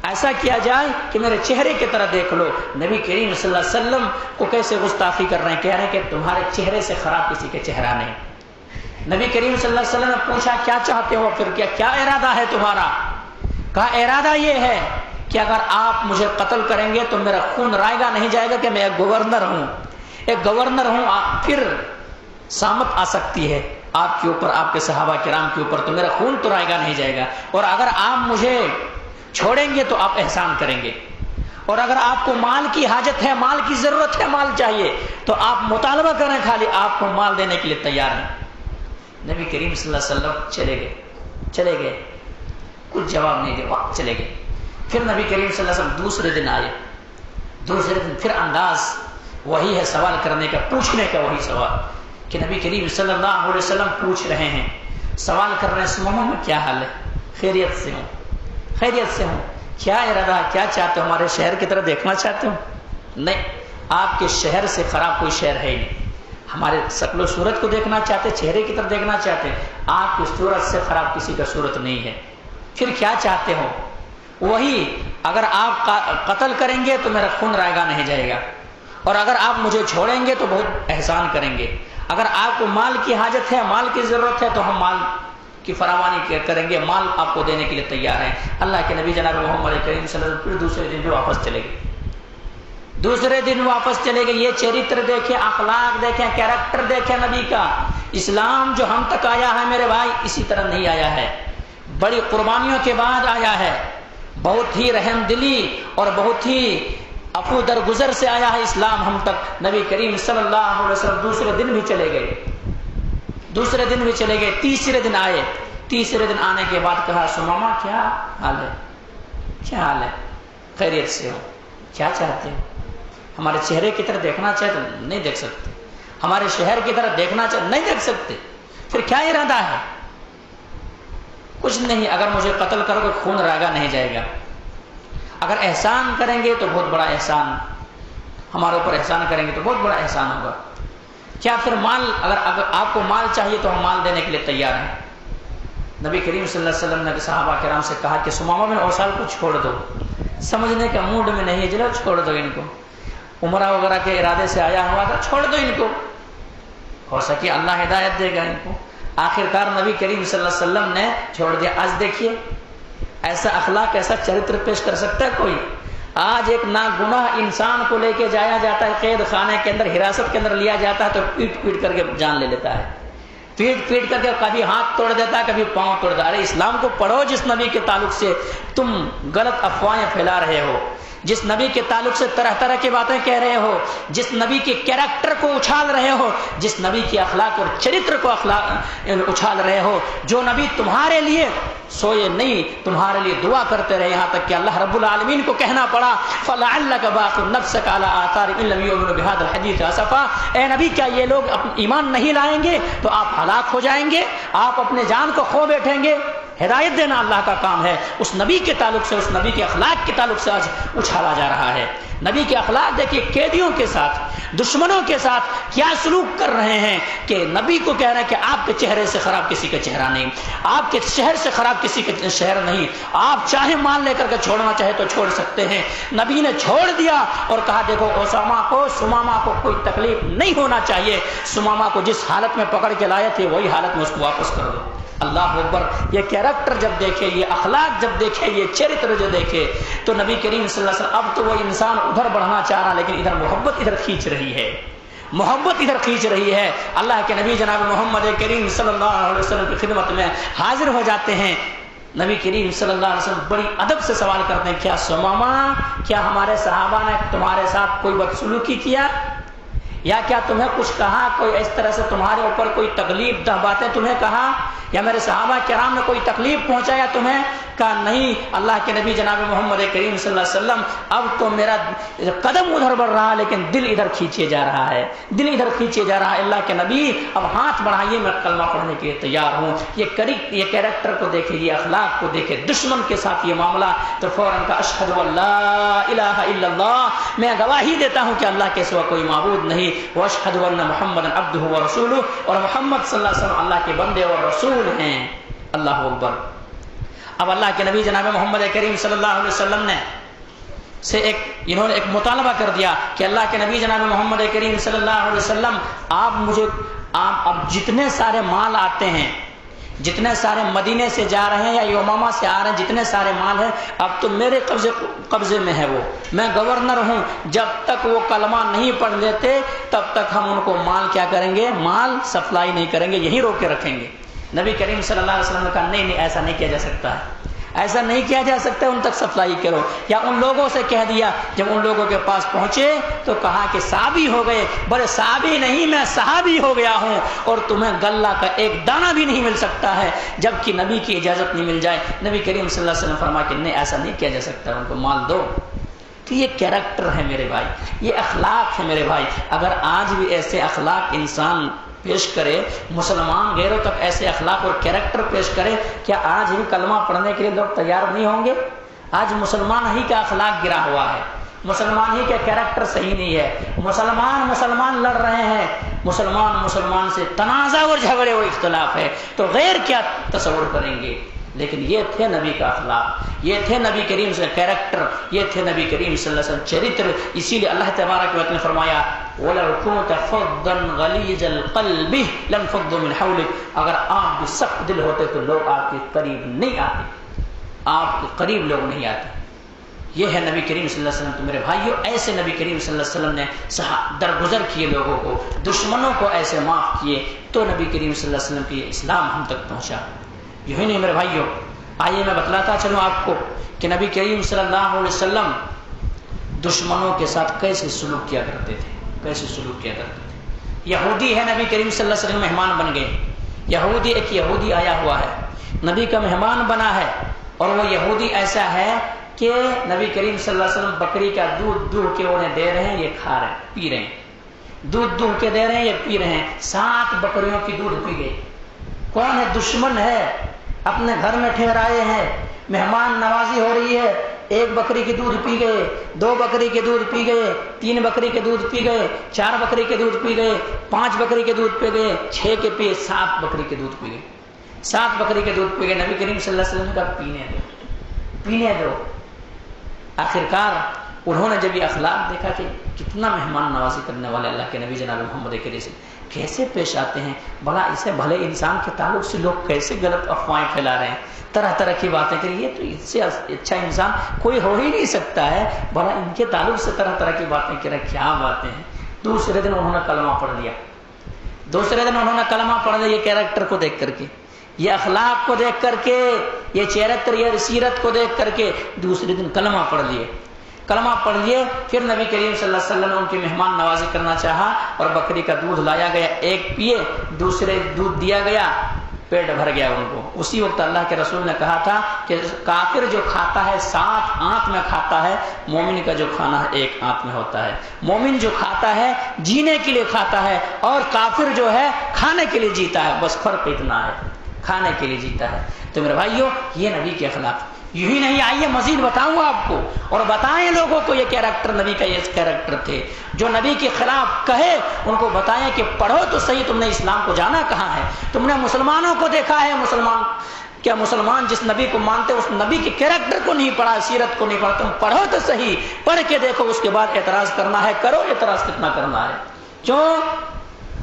ایسا کیا جائے کہ میرے چہرے کی طرح دیکھ لو۔ نبی کریم صلی اللہ علیہ وسلم کو کیسے گستاخی کر رہے ہیں، کہہ رہے ہیں کہ تمہارے چہرے سے خراب کسی کے چہرہ نہیں۔ نبی کریم صلی اللہ علیہ وسلم نے پوچھا کیا چاہتے ہو، پھر کیا ارادہ ہے تمہارا؟ کہا ارادہ یہ ہے کہ اگر آپ مجھے قتل کریں گے تو میرا خون رائے گا نہیں جائے گا کہ میں ایک گورنر ہوں، ایک گورنر ہوں، پھر سامت آ سکتی ہے آپ کے اوپر، آپ کے صحابہ کرام کے اوپر، تو میرا خون تو رائے گا نہیں جائے گا، اور اگر آپ مجھے چھوڑیں گے تو آپ احسان کریں گے، اور اگر آپ کو مال کی حاجت ہے، مال کی ضرورت ہے، مال چاہیے تو آپ مطالبہ کریں، خالی آپ کو مال دینے کے لیے تیار ہیں۔ نبی کریم صلی اللہ علیہ وسلم چلے گئے، کچھ جواب نہیں دیا، چلے گئے۔ پھر نبی کریم صلی اللہ علیہ وسلم دوسرے دن آئے، دوسرے دن پھر انداز وہی ہے سوال کرنے کا، پوچھنے کا وہی سوال کہ نبی کریم صلی اللہ علیہ وسلم پوچھ رہے ہیں، سوال کر رہے ہیں سمامہ میں کیا حال ہے، خیریت سے ہوں، خیریت سے ہوں، کیا ارادہ ہے، کیا چاہتے ہو، ہمارے شہر کی طرح دیکھنا چاہتے ہو؟ نہیں، آپ کے شہر سے خراب کوئی شہر ہے ہی نہیں، ہمارے شکل و صورت کو دیکھنا چاہتے، چہرے کی طرف دیکھنا چاہتے، آپ کی صورت سے خراب کسی کا صورت نہیں ہے، پھر کیا چاہتے ہو؟ وہی اگر آپ قتل کریں گے تو میرا خون رائے گا نہیں جائے گا، اور اگر آپ مجھے چھوڑیں گے تو بہت احسان کریں گے، اگر آپ کو مال کی حاجت ہے، مال کی ضرورت ہے تو ہم مال کی فراوانی کریں گے، مال آپ کو دینے کے لیے تیار ہیں۔ اللہ کے نبی جناب محمد کریم صلی اللہ علیہ وسلم پھر دوسرے دن بھی واپس چلے گئے، دوسرے دن واپس چلے گئے۔ یہ چرتر دیکھیں، اخلاق دیکھیں، کیریکٹر دیکھیں نبی کا۔ اسلام جو ہم تک آیا ہے میرے بھائی اسی طرح نہیں آیا ہے، بڑی قربانیوں کے بعد آیا ہے، بہت ہی رحم دلی اور بہت ہی عفو درگزر سے آیا ہے اسلام ہم تک۔ نبی کریم صلی اللہ علیہ وسلم دوسرے دن بھی چلے گئے، دوسرے دن بھی چلے گئے، تیسرے دن آئے، تیسرے دن آنے کے بعد کہا سمامہ کیا حال ہے، کیا حال ہے، خیریت سے ہو، کیا چاہتے ہو؟ ہمارے چہرے کی طرف دیکھنا چاہتے نہیں دیکھ سکتے، ہمارے شہر کی طرف دیکھنا چاہتے نہیں دیکھ سکتے، پھر کیا ارادہ ہے؟ کچھ نہیں، اگر مجھے قتل کرو تو خون راگا نہیں جائے گا، اگر احسان کریں گے تو بہت بڑا احسان ہمارے اوپر احسان کریں گے تو بہت بڑا احسان ہوگا. کیا پھر مال، اگر آپ کو مال چاہیے تو ہم مال دینے کے لیے تیار ہیں. نبی کریم صلی اللہ علیہ وسلم نے صحابہ کرام سے کہا کہ سمامہ بن اوصال کو چھوڑ دو، سمجھنے کا موڈ میں نہیں ہے، چلو چھوڑ دو ان کو، عمرہ وغیرہ کے ارادے سے آیا ہوا تھا، چھوڑ دو ان کو، ہو سکے اللہ ہدایت دے گا ان کو. آخرکار نبی کریم صلی اللہ علیہ وسلم نے چھوڑ دیا. آج دیکھیے ایسا اخلاق، ایسا چرتر پیش کر سکتا ہے کوئی؟ آج ایک ناگناہ انسان کو لے کے جایا جاتا ہے قید خانے کے اندر، حراست کے اندر لیا جاتا ہے تو پیٹ پیٹ کر کے جان لے لیتا ہے، پیٹ پیٹ کر کے کبھی ہاتھ توڑ دیتا ہے، کبھی پاؤں توڑ دیتا ہے. ارے اسلام کو پڑھو جس نبی کے تعلق سے تم غلط افواہیں پھیلا رہے ہو، جس نبی کے تعلق سے طرح طرح کی باتیں کہہ رہے ہو، جس نبی کے کیریکٹر کو اچھال رہے ہو، جس نبی کے اخلاق اور چرتر کو اچھال رہے ہو، جو نبی تمہارے لیے سوئے نہیں، تمہارے لیے دعا کرتے رہے، یہاں تک کہ اللہ رب العالمین کو کہنا پڑا فَلَعَلَّكَ بَاخِعٌ نَفْسَكَ عَلَىٰ آثَارِهِمْ إِن لَّمْ يُؤْمِنُوا بِهَٰذَا الْحَدِيثِ أَسَفًا. اے نبی کیا یہ لوگ ایمان نہیں لائیں گے تو آپ ہلاک ہو جائیں گے، آپ اپنے جان کو کھو بیٹھیں گے. ہدایت دینا اللہ کا کام ہے. اس نبی کے تعلق سے، اس نبی کے اخلاق کے تعلق سے آج اچھالا جا رہا ہے. نبی کے اخلاق دیکھیے، قیدیوں کے ساتھ، دشمنوں کے ساتھ کیا سلوک کر رہے ہیں کہ نبی کو کہہ رہے ہیں کہ آپ کے چہرے سے خراب کسی کا چہرہ نہیں، آپ کے شہر سے خراب کسی کا شہر نہیں، آپ چاہے مال لے کر کے چھوڑنا چاہے تو چھوڑ سکتے ہیں. نبی نے چھوڑ دیا اور کہا دیکھو اسامہ کو، سمامہ کو کوئی تکلیف نہیں ہونا چاہیے، سمامہ کو جس حالت میں پکڑ کے لائے تھے وہی حالت میں اس کو واپس کر دو. اللہ اکبر. یہ کیریکٹر جب دیکھے، یہ اخلاق جب دیکھے، یہ چرتر جو دیکھے تو نبی کریم صلی اللہ علیہ وسلم، اب تو وہ انسان ادھر بڑھنا چاہ رہا لیکن ادھر محبت ادھر کھینچ رہی ہے، محبت ادھر کھینچ رہی ہے. اللہ کے نبی جناب محمد کریم صلی اللہ علیہ وسلم کی خدمت میں حاضر ہو جاتے ہیں. نبی کریم صلی اللہ علیہ وسلم بڑی ادب سے سوال کرتے ہیں، کیا سمامہ، کیا ہمارے صحابہ نے تمہارے ساتھ کوئی بدسلوکی کیا، یا کیا تمہیں کچھ کہا، کوئی اس طرح سے تمہارے اوپر کوئی تکلیف دہ باتیں تمہیں کہا، یا میرے صحابہ کرام نے کوئی تکلیف پہنچایا تمہیں؟ کہا نہیں. اللہ کے نبی جناب محمد کریم صلی اللہ علیہ وسلم، اب تو میرا قدم ادھر بڑھ رہا ہے لیکن دل ادھر کھینچے جا رہا ہے، دل ادھر کھینچے جا رہا ہے. اللہ کے نبی اب ہاتھ بڑھائیے، میں کلمہ پڑھنے کے لیے تیار ہوں. یہ کیریکٹر کو دیکھے، یہ اخلاق کو دیکھے، دشمن کے ساتھ یہ معاملہ تو فوراً کا اشہد ان لا الہ الا اللہ، میں گواہی دیتا ہوں کہ اللہ کے سوا کوئی معبود نہیں، واشہد ان محمد عبدہ ورسولہ، اور محمد صلی اللہ علیہ وسلم اللہ کے بندے اور رسول ہیں. اللہ اکبر. اب اللہ کے نبی جناب محمد کریم صلی اللہ علیہ وسلم نے سے انہوں نے ایک مطالبہ کر دیا کہ اللہ کے نبی جناب محمد کریم صلی اللہ علیہ وسلم، آپ اب جتنے سارے مال آتے ہیں، جتنے سارے مدینے سے جا رہے ہیں یا یمامہ سے آ رہے ہیں، جتنے سارے مال ہیں اب تو میرے قبضے میں ہے، وہ میں گورنر ہوں، جب تک وہ کلمہ نہیں پڑھ لیتے تب تک ہم ان کو مال کیا کریں گے، مال سپلائی نہیں کریں گے، یہیں روک کے رکھیں گے. نبی کریم صلی اللہ علیہ وسلم نے کہا نہیں ایسا نہیں کیا جا سکتا ہے، ایسا نہیں کیا جا سکتا، ان تک سپلائی کرو. یا ان لوگوں سے کہہ دیا، جب ان لوگوں کے پاس پہنچے تو کہا کہ صحابی ہو گئے، بڑے صحابی نہیں، میں صحابی ہو گیا ہوں اور تمہیں غلہ کا ایک دانہ بھی نہیں مل سکتا ہے جب کہ نبی کی اجازت نہیں مل جائے. نبی کریم صلی اللہ علیہ وسلم فرمایا کہ نہیں ایسا نہیں کیا جا سکتا، ان کو مال دو. تو یہ کیریکٹر ہے میرے بھائی، یہ اخلاق ہے میرے بھائی. اگر آج بھی ایسے اخلاق انسان پیش کرے، مسلمان غیروں تک ایسے اخلاق اور کیریکٹر پیش کرے، کیا آج بھی کلمہ پڑھنے کے لیے لوگ تیار نہیں ہوں گے؟ آج مسلمان ہی کا اخلاق گرا ہوا ہے، مسلمان ہی کا کیریکٹر صحیح نہیں ہے، مسلمان لڑ رہے ہیں، مسلمان سے تنازع اور جھگڑے اور اختلاف ہے، تو غیر کیا تصور کریں گے؟ لیکن یہ تھے نبی کا اخلاق، یہ تھے نبی کریم سے کیریکٹر، یہ تھے نبی کریم صلی اللہ علیہ وسلم چرتر. اسی لیے اللہ تبارک و تعالی نے فرمایا وَلَوْ كُنْتَ فَظًّا غَلِيظَ الْقَلْبِ لَانفَضُّوا مِنْ حَوْلِكَ. اگر آپ بھی سخت دل ہوتے تو لوگ آپ کے قریب نہیں آتے، آپ کے قریب لوگ نہیں آتے. یہ ہے نبی کریم صلی اللہ علیہ وسلم. تو میرے بھائیو، ایسے نبی کریم صلی اللہ علیہ وسلم نے درگزر کیے لوگوں کو، دشمنوں کو ایسے معاف کیے، تو نبی کریم صلی اللہ علیہ وسلم کی اسلام ہم تک پہنچا. یہی نہیں میرے بھائیو، آئیے میں بتلاتا چلوں آپ کو کہ نبی کریم صلی اللہ علیہ وسلم دشمنوں کے ساتھ کیسے سلوک کیا کرتے تھے، کیسے سلوک کیا کرتے تھے. یہودی ہے، نبی کریم صلی اللہ علیہ وسلم مہمان بن گئے. ایک یہودی آیا ہوا ہے، نبی کا مہمان بنا ہے، اور وہ یہودی ایسا ہے کہ نبی کریم صلی اللہ علیہ وسلم بکری کا دودھ دوہ کے انہیں دے رہے ہیں، یہ کھا رہے ہیں، پی رہے ہیں، دودھ دوہ کے دے رہے ہیں، یہ پی رہے ہیں. 7 بکریوں کی دودھ پی گئی. کون ہے؟ دشمن ہے، اپنے گھر میں ٹھہرائے ہیں، مہمان نوازی ہو رہی ہے، 1 بکری کے دودھ پی گئے، 2 بکری کے دودھ پی گئے، 3 بکری کے دودھ پی گئے، 4 بکری کے دودھ پی گئے، 5 بکری کے دودھ پی گئے، 6 کے پیے، 7 بکری کے دودھ پی گئے، 7 بکری کے دودھ پی گئے۔ نبی کریم صلی اللہ علیہ وسلم کا پینے دو۔ آخرکار انہوں نے جب یہ اخلاق دیکھا کہ کتنا مہمان نوازی کرنے والے اللہ کے نبی جناب محمد کریم سے کیسے پیش آتے ہیں، بڑا اسے بھلے انسان کے تعلق سے لوگ کیسے غلط افواہیں پھیلا رہے ہیں، طرح طرح کی باتیں کریں، یہ تو اس سے اچھا انسان کوئی ہو ہی نہیں سکتا ہے، بڑا ان کے تعلق سے طرح طرح کی باتیں کریں، کیا باتیں ہیں۔ دوسرے دن انہوں نے کلمہ پڑھ لیا، یہ کیریکٹر کو دیکھ کر کے، یہ اخلاق کو دیکھ کر کے، یہ چیریکٹر، یہ سیرت کو دیکھ کر کے دوسرے دن کلمہ پڑھ لیے۔ پھر نبی کریم صلی اللہ علیہ وسلم نے ان کی مہمان نوازی کرنا چاہا اور بکری کا دودھ لایا گیا، 1 پیے، دوسرے دودھ دیا گیا، پیٹ بھر گیا ان کو۔ اسی وقت اللہ کے رسول نے کہا تھا کہ کافر جو کھاتا ہے 7 آنت میں کھاتا ہے، مومن کا جو کھانا ہے 1 آنت میں ہوتا ہے۔ مومن جو کھاتا ہے جینے کے لیے کھاتا ہے، اور کافر جو ہے کھانے کے لیے جیتا ہے، بس فرق اتنا ہے، کھانے کے لیے جیتا ہے۔ تو میرے بھائیو، یہ نبی کے اخلاق، یہی نہیں، آئیے مزید بتاؤں گا آپ کو، اور بتائیں لوگوں کو یہ کیریکٹر نبی کا، یہ کیریکٹر تھے جو نبی کے خلاف کہے ان کو بتائیں کہ پڑھو تو صحیح، تم نے اسلام کو جانا کہاں ہے، تم نے مسلمانوں کو دیکھا ہے، مسلمان جس نبی کو مانتے اس نبی کے کیریکٹر کو نہیں پڑھا، سیرت کو نہیں پڑھا، تم پڑھو تو صحیح، پڑھ کے دیکھو، اس کے بعد اعتراض کرنا ہے کرو، اعتراض کتنا کرنا ہے۔ کیوں؟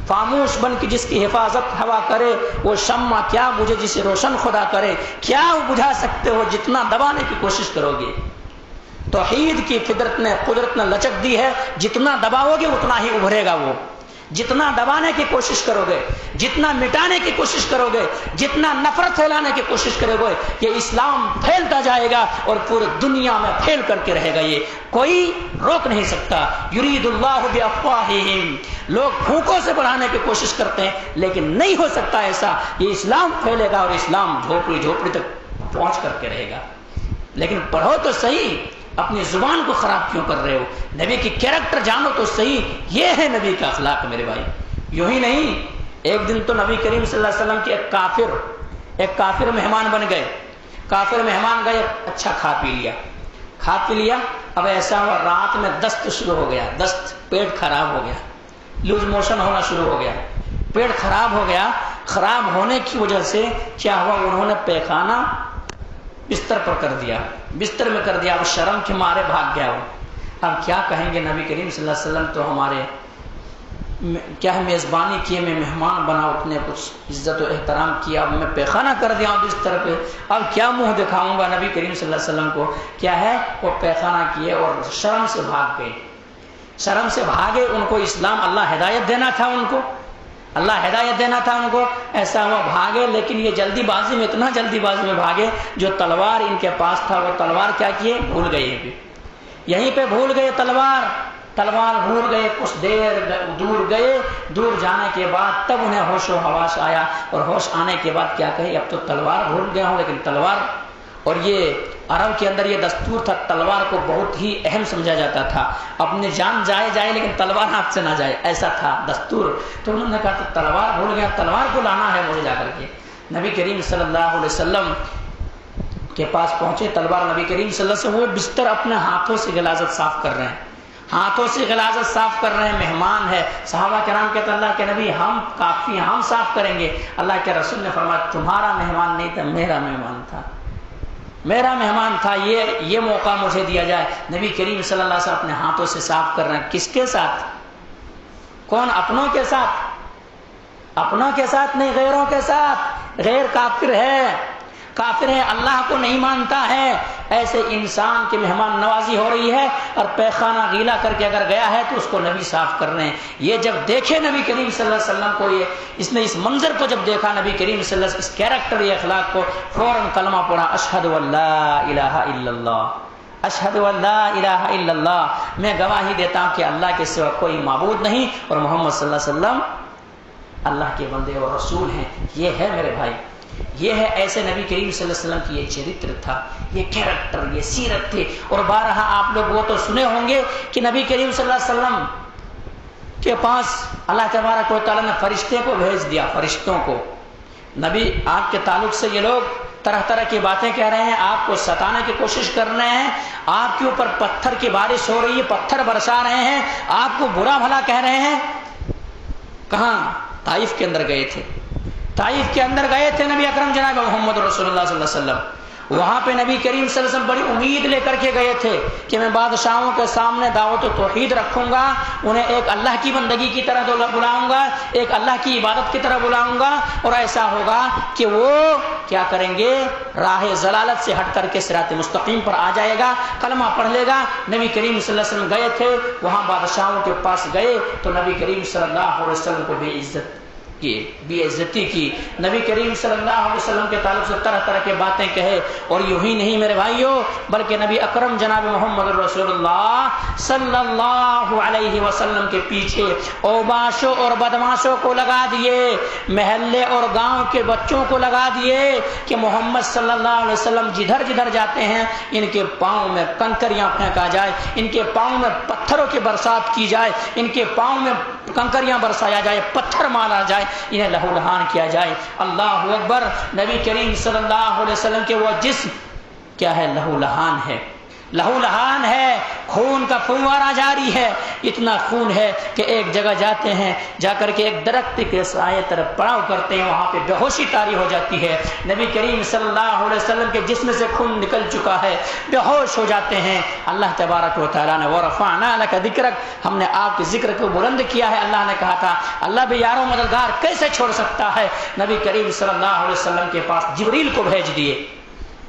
خاموش بن کے جس کی حفاظت ہوا کرے وہ شمع کیا مجھے جسے روشن خدا کرے، کیا بجھا سکتے ہو جتنا دبانے کی کوشش کرو گے۔ توحید کی فطرت نے، قدرت نے لچک دی ہے، جتنا دباؤ گے اتنا ہی ابھرے گا وہ، جتنا دبانے کی کوشش کرو گے، جتنا مٹانے کی کوشش کرو گے، جتنا نفرت پھیلانے کی کوشش کرو گے، یہ اسلام پھیلتا جائے گا اور پوری دنیا میں پھیل کر کے رہے گا، یہ کوئی روک نہیں سکتا۔ یرید اللہ بافواہہم، لوگ پھونکوں سے بڑھانے کی کوشش کرتے ہیں لیکن نہیں ہو سکتا ایسا، یہ اسلام پھیلے گا اور اسلام جھوپڑی جھوپڑی تک پہنچ کر کے رہے گا۔ لیکن پڑھو تو صحیح، اپنی زبان کو خراب کیوں کر رہے ہو؟ نبی کی کیریکٹر جانو تو صحیح، یہ ہے نبی کا اخلاق میرے بھائی۔ یوں ہی نہیں، ایک دن تو نبی کریم صلی اللہ علیہ وسلم کے ایک کافر مہمان بن گئے، کافر مہمان گئے، اچھا کھا پی لیا، اب ایسا ہوا رات میں دست شروع ہو گیا، دست، پیٹ خراب ہو گیا، لوز موشن ہونا شروع ہو گیا، پیٹ خراب ہو گیا، خراب ہونے کی وجہ سے کیا ہوا، انہوں نے پیخانہ بستر پر کر دیا، بستر میں کر دیا، اب شرم کے مارے بھاگ گیا وہ۔ اب کیا کہیں گے، نبی کریم صلی اللہ علیہ وسلم تو ہمارے کیا ہے میزبانی کیے، میں مہمان بنا، اتنے کچھ عزت و احترام کیا، اب میں پیخانہ کر دیا ہوں بستر پہ، اب کیا منہ دکھاؤں گا نبی کریم صلی اللہ علیہ وسلم کو؟ کیا ہے، وہ پیخانہ کیے اور شرم سے بھاگ گئے، شرم سے بھاگے۔ ان کو اسلام، اللہ ہدایت دینا تھا ان کو، ایسا ہوا بھاگے، لیکن یہ جلدی بازی میں، اتنا جلدی بازی میں بھاگے، جو تلوار ان کے پاس تھا وہ تلوار کیا کیے، بھول گئے، یہیں پہ بھول گئے، تلوار بھول گئے، کچھ دیر دور گئے، دور جانے کے بعد تب انہیں ہوش و حواس آیا، اور ہوش آنے کے بعد کیا کہے، اب تو تلوار بھول گیا ہوں، لیکن تلوار، اور یہ عرب کے اندر یہ دستور تھا، تلوار کو بہت ہی اہم سمجھا جاتا تھا، اپنی جان جائے لیکن تلوار ہاتھ سے نہ جائے، ایسا تھا دستور۔ تو انہوں نے کہا تو تلوار بھول گیا، تلوار کو لانا ہے مجھے جا کر کے۔ نبی کریم صلی اللہ علیہ وسلم کے پاس پہنچے، تلوار نبی کریم صلی اللہ علیہ وسلم، وہ بستر اپنے ہاتھوں سے غلاظت صاف کر رہے ہیں، مہمان ہے۔ صحابہ کرام کہتے ہیں اللہ کے نبی ہم کافی، ہم صاف کریں گے۔ اللہ کے رسول نے فرمایا تمہارا مہمان نہیں تھا، میرا مہمان تھا، یہ موقع مجھے دیا جائے۔ نبی کریم صلی اللہ علیہ وسلم اپنے ہاتھوں سے صاف کر رہے ہیں، کس کے ساتھ؟ کون؟ اپنوں کے ساتھ نہیں، غیروں کے ساتھ۔ غیر کافر ہے، اللہ کو نہیں مانتا ہے، ایسے انسان کی مہمان نوازی ہو رہی ہے، اور پیخانہ گیلا کر کے اگر گیا ہے تو اس کو نبی صاف کر رہے ہیں۔ یہ جب دیکھے نبی کریم صلی اللہ علیہ وسلم کو، اس نے اس منظر کو جب دیکھا نبی کریم صلی اللہ علیہ وسلم، اس کیریکٹر، یہ اخلاق کو، فوراً کلمہ پڑھا، اشہد ان لا الہ الا اللہ، اشہد ان لا الہ الا اللہ، میں گواہی دیتا ہوں کہ اللہ کے سوا کوئی معبود نہیں، اور محمد صلی اللہ علیہ وسلم اللہ کے بندے اور رسول ہیں۔ یہ ہے میرے بھائی، یہ ہے ایسے نبی کریم صلی اللہ علیہ وسلم کی یہ چرتر تھا، یہ کیریکٹر، یہ سیرت تھی۔ اور بارہا آپ لوگ وہ تو سنے ہوں گے کہ نبی کریم صلی اللہ علیہ وسلم کے پاس اللہ تبارک و تعالیٰ نے فرشتے کو بھیج دیا، فرشتوں کو۔ نبی آپ کے تعلق سے یہ لوگ طرح طرح کی باتیں کہہ رہے ہیں، آپ کو ستانے کی کوشش کر رہے ہیں، آپ کے اوپر پتھر کی بارش ہو رہی ہے، پتھر برسا رہے ہیں، آپ کو برا بھلا کہہ رہے ہیں۔ کہاں؟ طائف کے اندر گئے تھے، طائف کے اندر گئے تھے نبی اکرم جناب محمد رسول اللہ صلی اللہ علیہ وسلم۔ وہاں پہ نبی کریم صلی اللہ علیہ وسلم بڑی امید لے کر کے گئے تھے کہ میں بادشاہوں کے سامنے دعوت و توحید رکھوں گا، انہیں ایک اللہ کی بندگی کی طرح بلاؤں گا، ایک اللہ کی عبادت کی طرح بلاؤں گا، اور ایسا ہوگا کہ وہ کیا کریں گے، راہ ضلالت سے ہٹ کر کے صراط مستقیم پر آ جائے گا، کلمہ پڑھ لے گا۔ نبی کریم صلی اللہ علیہ وسلم گئے تھے وہاں، بادشاہوں کے پاس گئے تو نبی کریم صلی اللہ علیہ وسلم کو بے عزتی کی، نبی کریم صلی اللہ علیہ وسلم کے تعلق سے طرح طرح کے باتیں کہے، اور یوں ہی نہیں میرے بھائیوں، بلکہ نبی اکرم جناب محمد رسول اللہ صلی اللہ علیہ وسلم کے پیچھے اوباشوں اور بدماشوں کو لگا دیے، محلے اور گاؤں کے بچوں کو لگا دیے کہ محمد صلی اللہ علیہ وسلم جدھر جدھر جاتے ہیں ان کے پاؤں میں کنکریاں پھینکا جائے، ان کے پاؤں میں پتھروں کی برسات کی جائے، ان کے پاؤں میں کنکریاں برسایا جائے، پتھر مارا جائے، انہیں لہو لہان کیا جائے۔ اللہ اکبر! نبی کریم صلی اللہ علیہ وسلم کے وہ جسم کیا ہے؟ لہو لہان ہے، لہو لہان ہے، خون کا فوارہ جاری ہے، اتنا خون ہے کہ ایک جگہ جاتے ہیں، جا کر کے ایک درخت کے سائے طرف پڑاؤ کرتے ہیں، وہاں پہ بے ہوشی طاری ہو جاتی ہے، نبی کریم صلی اللہ علیہ وسلم کے جسم سے خون نکل چکا ہے، بے ہوش ہو جاتے ہیں۔ اللہ تبارک و تعالیٰ نے وَرَفَعْنَا لَكَ ذِكْرَكَ، ہم نے آپ کے ذکر کو بلند کیا ہے۔ اللہ نے کہا تھا اللہ بھی یاروں مددگار کیسے چھوڑ سکتا ہے؟ نبی کریم صلی اللہ علیہ وسلم کے پاس جبریل کو بھیج دیے،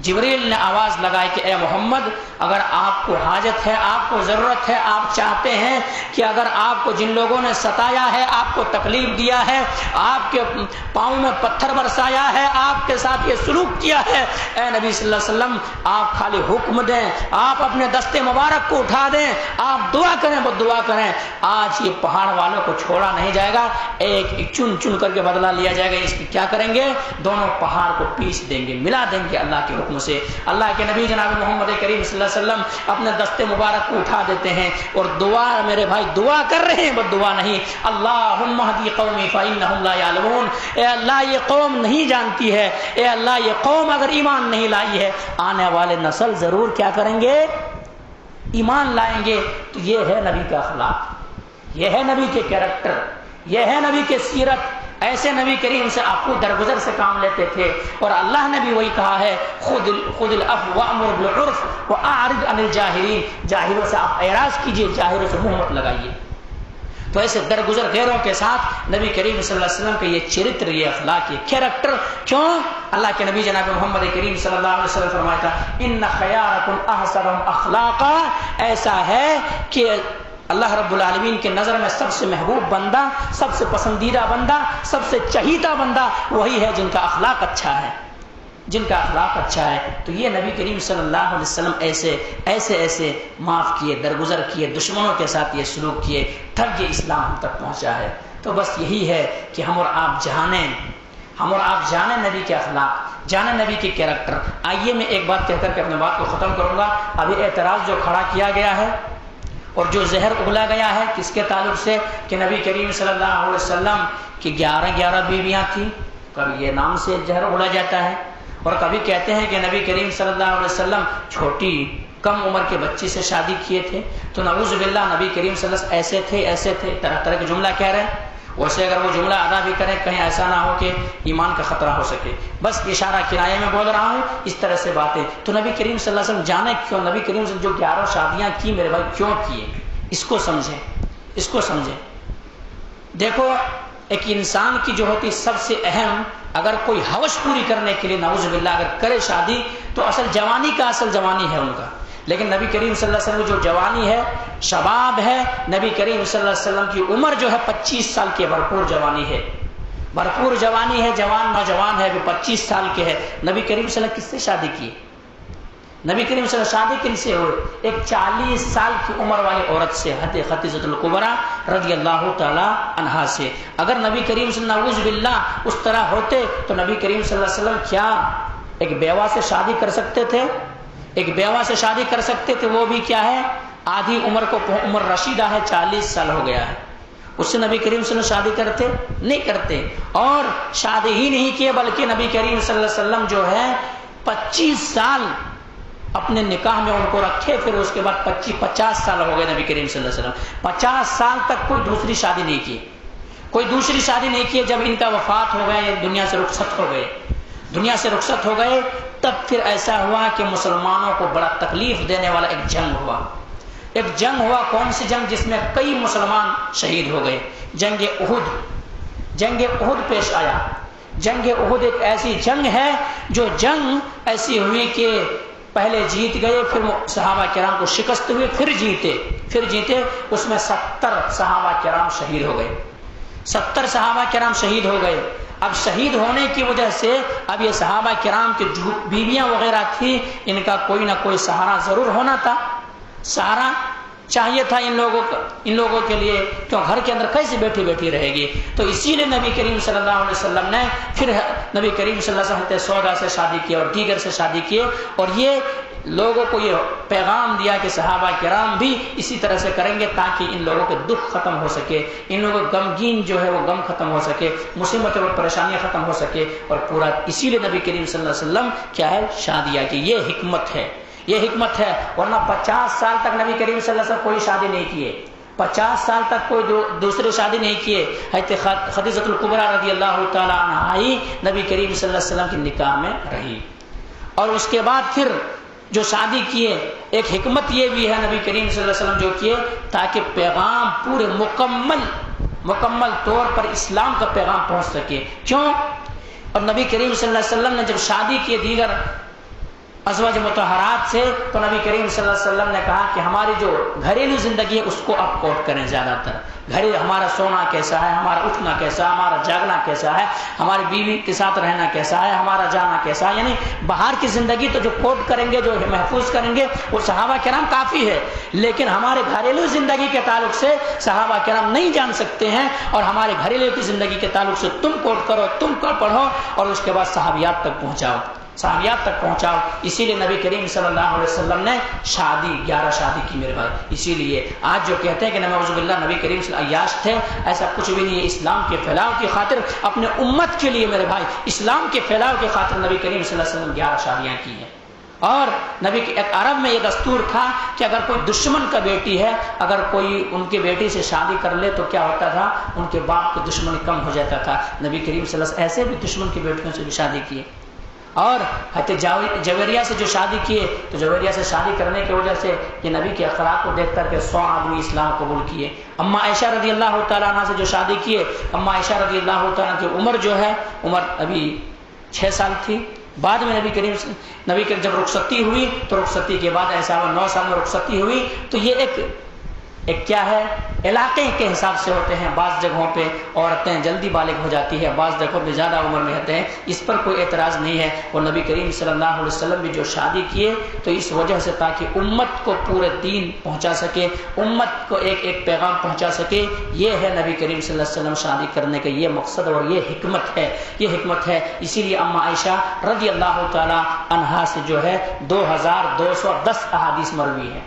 جبریل نے آواز لگائی کہ اے محمد، اگر آپ کو حاجت ہے، آپ کو ضرورت ہے، آپ چاہتے ہیں کہ اگر آپ کو جن لوگوں نے ستایا ہے، آپ کو تکلیف دیا ہے، آپ کے پاؤں میں پتھر برسایا ہے، آپ کے ساتھ یہ سلوک کیا ہے، اے نبی صلی اللہ علیہ وسلم آپ خالی حکم دیں، آپ اپنے دست مبارک کو اٹھا دیں، آپ دعا کریں، وہ دعا کریں، آج یہ پہاڑ والوں کو چھوڑا نہیں جائے گا، ایک چن چن کر کے بدلہ لیا جائے گا۔ اس کی کیا کریں گے؟ دونوں پہاڑ کو پیس دیں گے، ملا دیں گے اللہ کے حکم سے۔ اللہ کے نبی جناب محمد کریم صلی اللہ علیہ وسلم اپنے دست مبارک کو اٹھا دیتے ہیں اور دعا، میرے بھائی دعا کر رہے ہیں، وہ دعا نہیں، اللہم اہدی قومی فانہم لا یعلمون، اے اللہ یہ قوم نہیں جانتی ہے، اے اللہ یہ قوم اگر ایمان نہیں لائی ہے، آنے والے نسل ضرور کیا کریں گے؟ ایمان لائیں گے۔ تو یہ ہے نبی کا اخلاق، یہ ہے نبی کے کیریکٹر، یہ ہے نبی کے سیرت۔ ایسے نبی کریم سے آپ کو درگزر سے کام لیتے تھے، اور اللہ نے بھی وہی کہا ہے خذ العفو وامر بالعرف واعرض عن الجاہلین، جاہلوں سے آپ اعراض کیجئے، جاہلوں سے منہ مت لگائیے۔ تو ایسے درگزر غیروں کے ساتھ نبی کریم صلی اللہ علیہ وسلم کا یہ چرتر، یہ اخلاق، یہ کیریکٹر، کیوں؟ اللہ کے نبی جناب محمد کریم صلی اللہ علیہ وسلم فرمایا تھا ان خیارکم احسنهم اخلاقا، ایسا ہے کہ اللہ رب العالمین کے نظر میں سب سے محبوب بندہ، سب سے پسندیدہ بندہ، سب سے چہیتا بندہ وہی ہے جن کا اخلاق اچھا ہے، جن کا اخلاق اچھا ہے۔ تو یہ نبی کریم صلی اللہ علیہ وسلم ایسے معاف کیے، درگزر کیے، دشمنوں کے ساتھ یہ سلوک کیے، تب یہ اسلام ہم تک پہنچا ہے۔ تو بس یہی ہے کہ ہم اور آپ جانیں نبی کے اخلاق، جانیں نبی کے کیریکٹر۔ آئیے میں ایک بات کہہ کر کے اپنے بات کو ختم کروں گا۔ ابھی اعتراض جو کھڑا کیا گیا ہے اور جو زہر اگلا گیا ہے کس کے تعلق سے؟ کہ نبی کریم صلی اللہ علیہ وسلم کی 11 بیویاں تھیں، کبھی یہ نام سے زہر اگلا جاتا ہے، اور کبھی کہتے ہیں کہ نبی کریم صلی اللہ علیہ وسلم چھوٹی کم عمر کے بچی سے شادی کیے تھے۔ تو نعوذ باللہ نبی کریم صلی اللہ علیہ وسلم ایسے تھے، طرح طرح کے جملہ کہہ رہے ہیں۔ ویسے اگر وہ جملہ ادا بھی کریں کہیں ایسا نہ ہو کہ ایمان کا خطرہ ہو سکے، بس اشارہ کنایے میں بول رہا ہوں، اس طرح سے باتیں۔ تو نبی کریم صلی اللہ علیہ وسلم جانے کیوں نبی کریم صلی اللہ علیہ وسلم جو 11 شادیاں کی میرے بھائی کیوں کیے، اس کو سمجھیں۔ دیکھو ایک انسان کی جو ہوتی سب سے اہم، اگر کوئی ہوش پوری کرنے کے لیے نعوذ باللہ اگر کرے شادی، تو اصل جوانی ہے ان کا، لیکن نبی کریم صلی اللہ علیہ وسلم کی جو جوانی ہے، شباب ہے، نبی کریم صلی اللہ علیہ وسلم کی عمر جو ہے 25 سال کی بھرپور جوانی ہے، جوان نوجوان ہے، وہ 25 سال کے ہے۔ نبی کریم صلی اللہ علیہ وسلم کس سے شادی کی؟ نبی کریم صلی اللہ علیہ وسلم شادی کن سے ہوئے؟ ایک 40 سال کی عمر والی عورت سے، حضرت خدیجہ الکبریٰ رضی اللہ تعالی عنہا سے۔ اگر نبی کریم صلی اللہ علیہ وسلم نعوذ باللہ اس طرح ہوتے تو نبی کریم صلی اللہ علیہ وسلم کیا ایک بیوہ سے شادی کر سکتے تھے؟ وہ بھی کیا ہے؟ آدھی عمر کو، عمر رشیدہ ہے، 40 سال ہو گیا ہے، اس سے نبی کریم صلی اللہ علیہ وسلم شادی کرتے نہیں کرتے، اور شادی ہی نہیں کیے بلکہ نبی کریم صلی اللہ علیہ وسلم جو ہے 25 سال اپنے نکاح میں ان کو رکھے، پھر اس کے بعد 50 سال ہو گئے نبی کریم صلی اللہ علیہ وسلم 50 سال تک کوئی دوسری شادی نہیں کی، کوئی دوسری شادی نہیں کی۔ جب ان کا وفات ہو گئے، دنیا سے رخصت ہو گئے، تب پھر ایسا ہوا کہ مسلمانوں کو بڑا تکلیف دینے والا ایک جنگ ہوا۔ کون سی جنگ؟ جس میں کئی مسلمان شہید ہو گئے، جنگ احد پیش آیا۔ جنگ احد ایک ایسی جنگ ہے جو جنگ ایسی ہوئی کہ پہلے جیت گئے، پھر صحابہ کرام کو شکست ہوئی، پھر جیتے، اس میں 70 صحابہ کرام شہید ہو گئے، 70 صحابہ کرام شہید ہو گئے۔ اب شہید ہونے کی وجہ سے اب یہ صحابہ کرام کی جو بیویاں وغیرہ تھی، ان کا کوئی نہ کوئی سہارا ضرور ہونا تھا، سہارا چاہیے تھا ان لوگوں کے لیے، کیوں گھر کے اندر کیسے بیٹھی رہے گی؟ تو اسی لیے نبی کریم صلی اللہ علیہ وسلم نے پھر نبی کریم صلی اللہ علیہ وسلم سودا سے شادی کی اور دیگر سے شادی کیے، اور یہ لوگوں کو یہ پیغام دیا کہ صحابہ کرام بھی اسی طرح سے کریں گے تاکہ ان لوگوں کے دکھ ختم ہو سکے، ان لوگوں کو غمگین جو ہے وہ غم ختم ہو سکے، مصیبتیں اور پریشانیاں ختم ہو سکے، اور پورا اسی لیے نبی کریم صلی اللہ علیہ وسلم کیا ہے شادیاں کی۔ یہ حکمت ہے، ورنہ 50 سال تک نبی کریم صلی اللہ علیہ وسلم کوئی شادی نہیں کیے، 50 سال تک کوئی دوسری شادی نہیں کیے۔ حضرت خدیجہ الکبریٰ رضی اللہ تعالی عنہا ہی نبی کریم صلی اللہ علیہ وسلم کی نکاح میں رہی، اور اس کے بعد پھر جو شادی کیے، ایک حکمت یہ بھی ہے نبی کریم صلی اللہ علیہ وسلم جو کیے تاکہ پیغام پورے مکمل طور پر اسلام کا پیغام پہنچ سکے۔ کیوں؟ اور نبی کریم صلی اللہ علیہ وسلم نے جب شادی کیے دیگر ازواج مطہرات سے، تو نبی کریم صلی اللہ علیہ وسلم نے کہا کہ ہماری جو گھریلو زندگی ہے اس کو آپ کوٹ کریں، زیادہ تر ہمارا سونا کیسا ہے، ہمارا اٹھنا کیسا ہے، ہمارا جاگنا کیسا ہے، ہماری بیوی کے ساتھ رہنا کیسا ہے، ہمارا جانا کیسا ہے، یعنی باہر کی زندگی تو جو کوٹ کریں گے، جو محفوظ کریں گے وہ صحابہ کرام کافی ہے، لیکن ہمارے گھریلو زندگی کے تعلق سے صحابہ کرام نہیں جان سکتے ہیں، اور ہمارے گھریلو کی زندگی کے تعلق سے تم کوٹ کرو، تم پڑھو، اور اس کے بعد صحابیات تک پہنچاؤ۔ اسی لیے نبی کریم صلی اللہ علیہ وسلم نے 11 شادی کی میرے بھائی۔ اسی لیے آج جو کہتے ہیں کہ نعوذ باللہ نبی کریم صلی اللہ علیہ وسلم عیاش تھے، ایسا کچھ بھی نہیں ہے۔ اسلام کے پھیلاؤ کی خاطر، اپنے امت کے لیے میرے بھائی، اسلام کے پھیلاؤ کی خاطر نبی کریم صلی اللہ علیہ وسلم 11 شادیاں کی ہیں۔ اور نبی کے عرب میں یہ دستور تھا کہ اگر کوئی دشمن کا بیٹی ہے، اگر کوئی ان کی بیٹی سے شادی کر لے تو کیا ہوتا تھا، ان کے باپ کی دشمنی کم ہو جاتا تھا۔ نبی کریم صلی اللہ علیہ وسلم ایسے بھی دشمن کی بیٹیوں سے بھی شادی کیے، اور جویریہ سے جو شادی کیے، تو جویریہ سے شادی کرنے کی وجہ سے یہ نبی کے اخلاق کو دیکھ کر کے 100 آدمی اسلام قبول کیے۔ اما عائشہ رضی اللہ تعالیٰ عنہ سے جو شادی کیے، اما عائشہ رضی اللہ تعالیٰ عنہ کی عمر جو ہے، عمر ابھی 6 سال تھی۔ بعد میں نبی کے جب رخصتی ہوئی، تو رخصتی کے بعد ایسا 9 سال میں رخصتی ہوئی، تو یہ ایک کیا ہے، علاقے کے حساب سے ہوتے ہیں۔ بعض جگہوں پہ عورتیں جلدی بالغ ہو جاتی ہے، بعض جگہوں پہ زیادہ عمر میں ہوتے ہیں، اس پر کوئی اعتراض نہیں ہے۔ اور نبی کریم صلی اللہ علیہ وسلم بھی جو شادی کیے تو اس وجہ سے تاکہ امت کو پورے دین پہنچا سکے، امت کو ایک پیغام پہنچا سکے، یہ ہے نبی کریم صلی اللہ علیہ وسلم شادی کرنے کا یہ مقصد اور یہ حکمت ہے۔ اسی لیے اما عائشہ رضی اللہ تعالی عنہا سے جو ہے 2210 احادیث مروی ہے،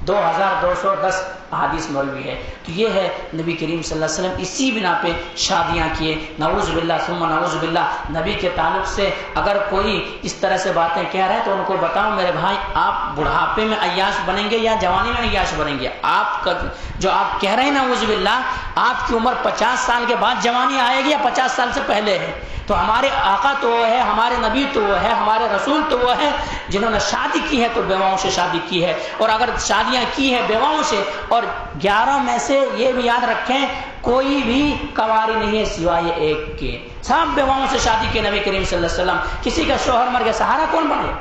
2210 احادیث مروی ہے۔ تو یہ ہے نبی کریم صلی اللہ علیہ وسلم اسی بنا پہ شادیاں کیے۔ نعوذ باللہ ثم نعوذ باللہ، نبی کے تعلق سے اگر کوئی اس طرح سے باتیں کہہ رہے ہیں تو ان کو بتاؤ میرے بھائی، آپ بڑھاپے میں عیاش بنیں گے یا جوانی میں عیاش بنیں گے؟ آپ کا جو آپ کہہ رہے ہیں نعوذ باللہ، آپ کی عمر 50 سال کے بعد جوانی آئے گی یا 50 سال سے پہلے ہے؟ تو ہمارے آقا تو وہ ہے، ہمارے نبی تو وہ ہے، ہمارے رسول تو وہ ہے جنہوں نے شادی کی ہے تو بیواؤں سے شادی کی ہے، اور اگر شادیاں کی ہے بیواؤں سے، اور 11 میں سے یہ بھی یاد رکھیں کوئی بھی کنواری نہیں ہے سوائے ایک کے، سب بیواؤں سے شادی کی نبی کریم صلی اللہ علیہ وسلم۔ کسی کا شوہر مر گیا، سہارا کون بنے؟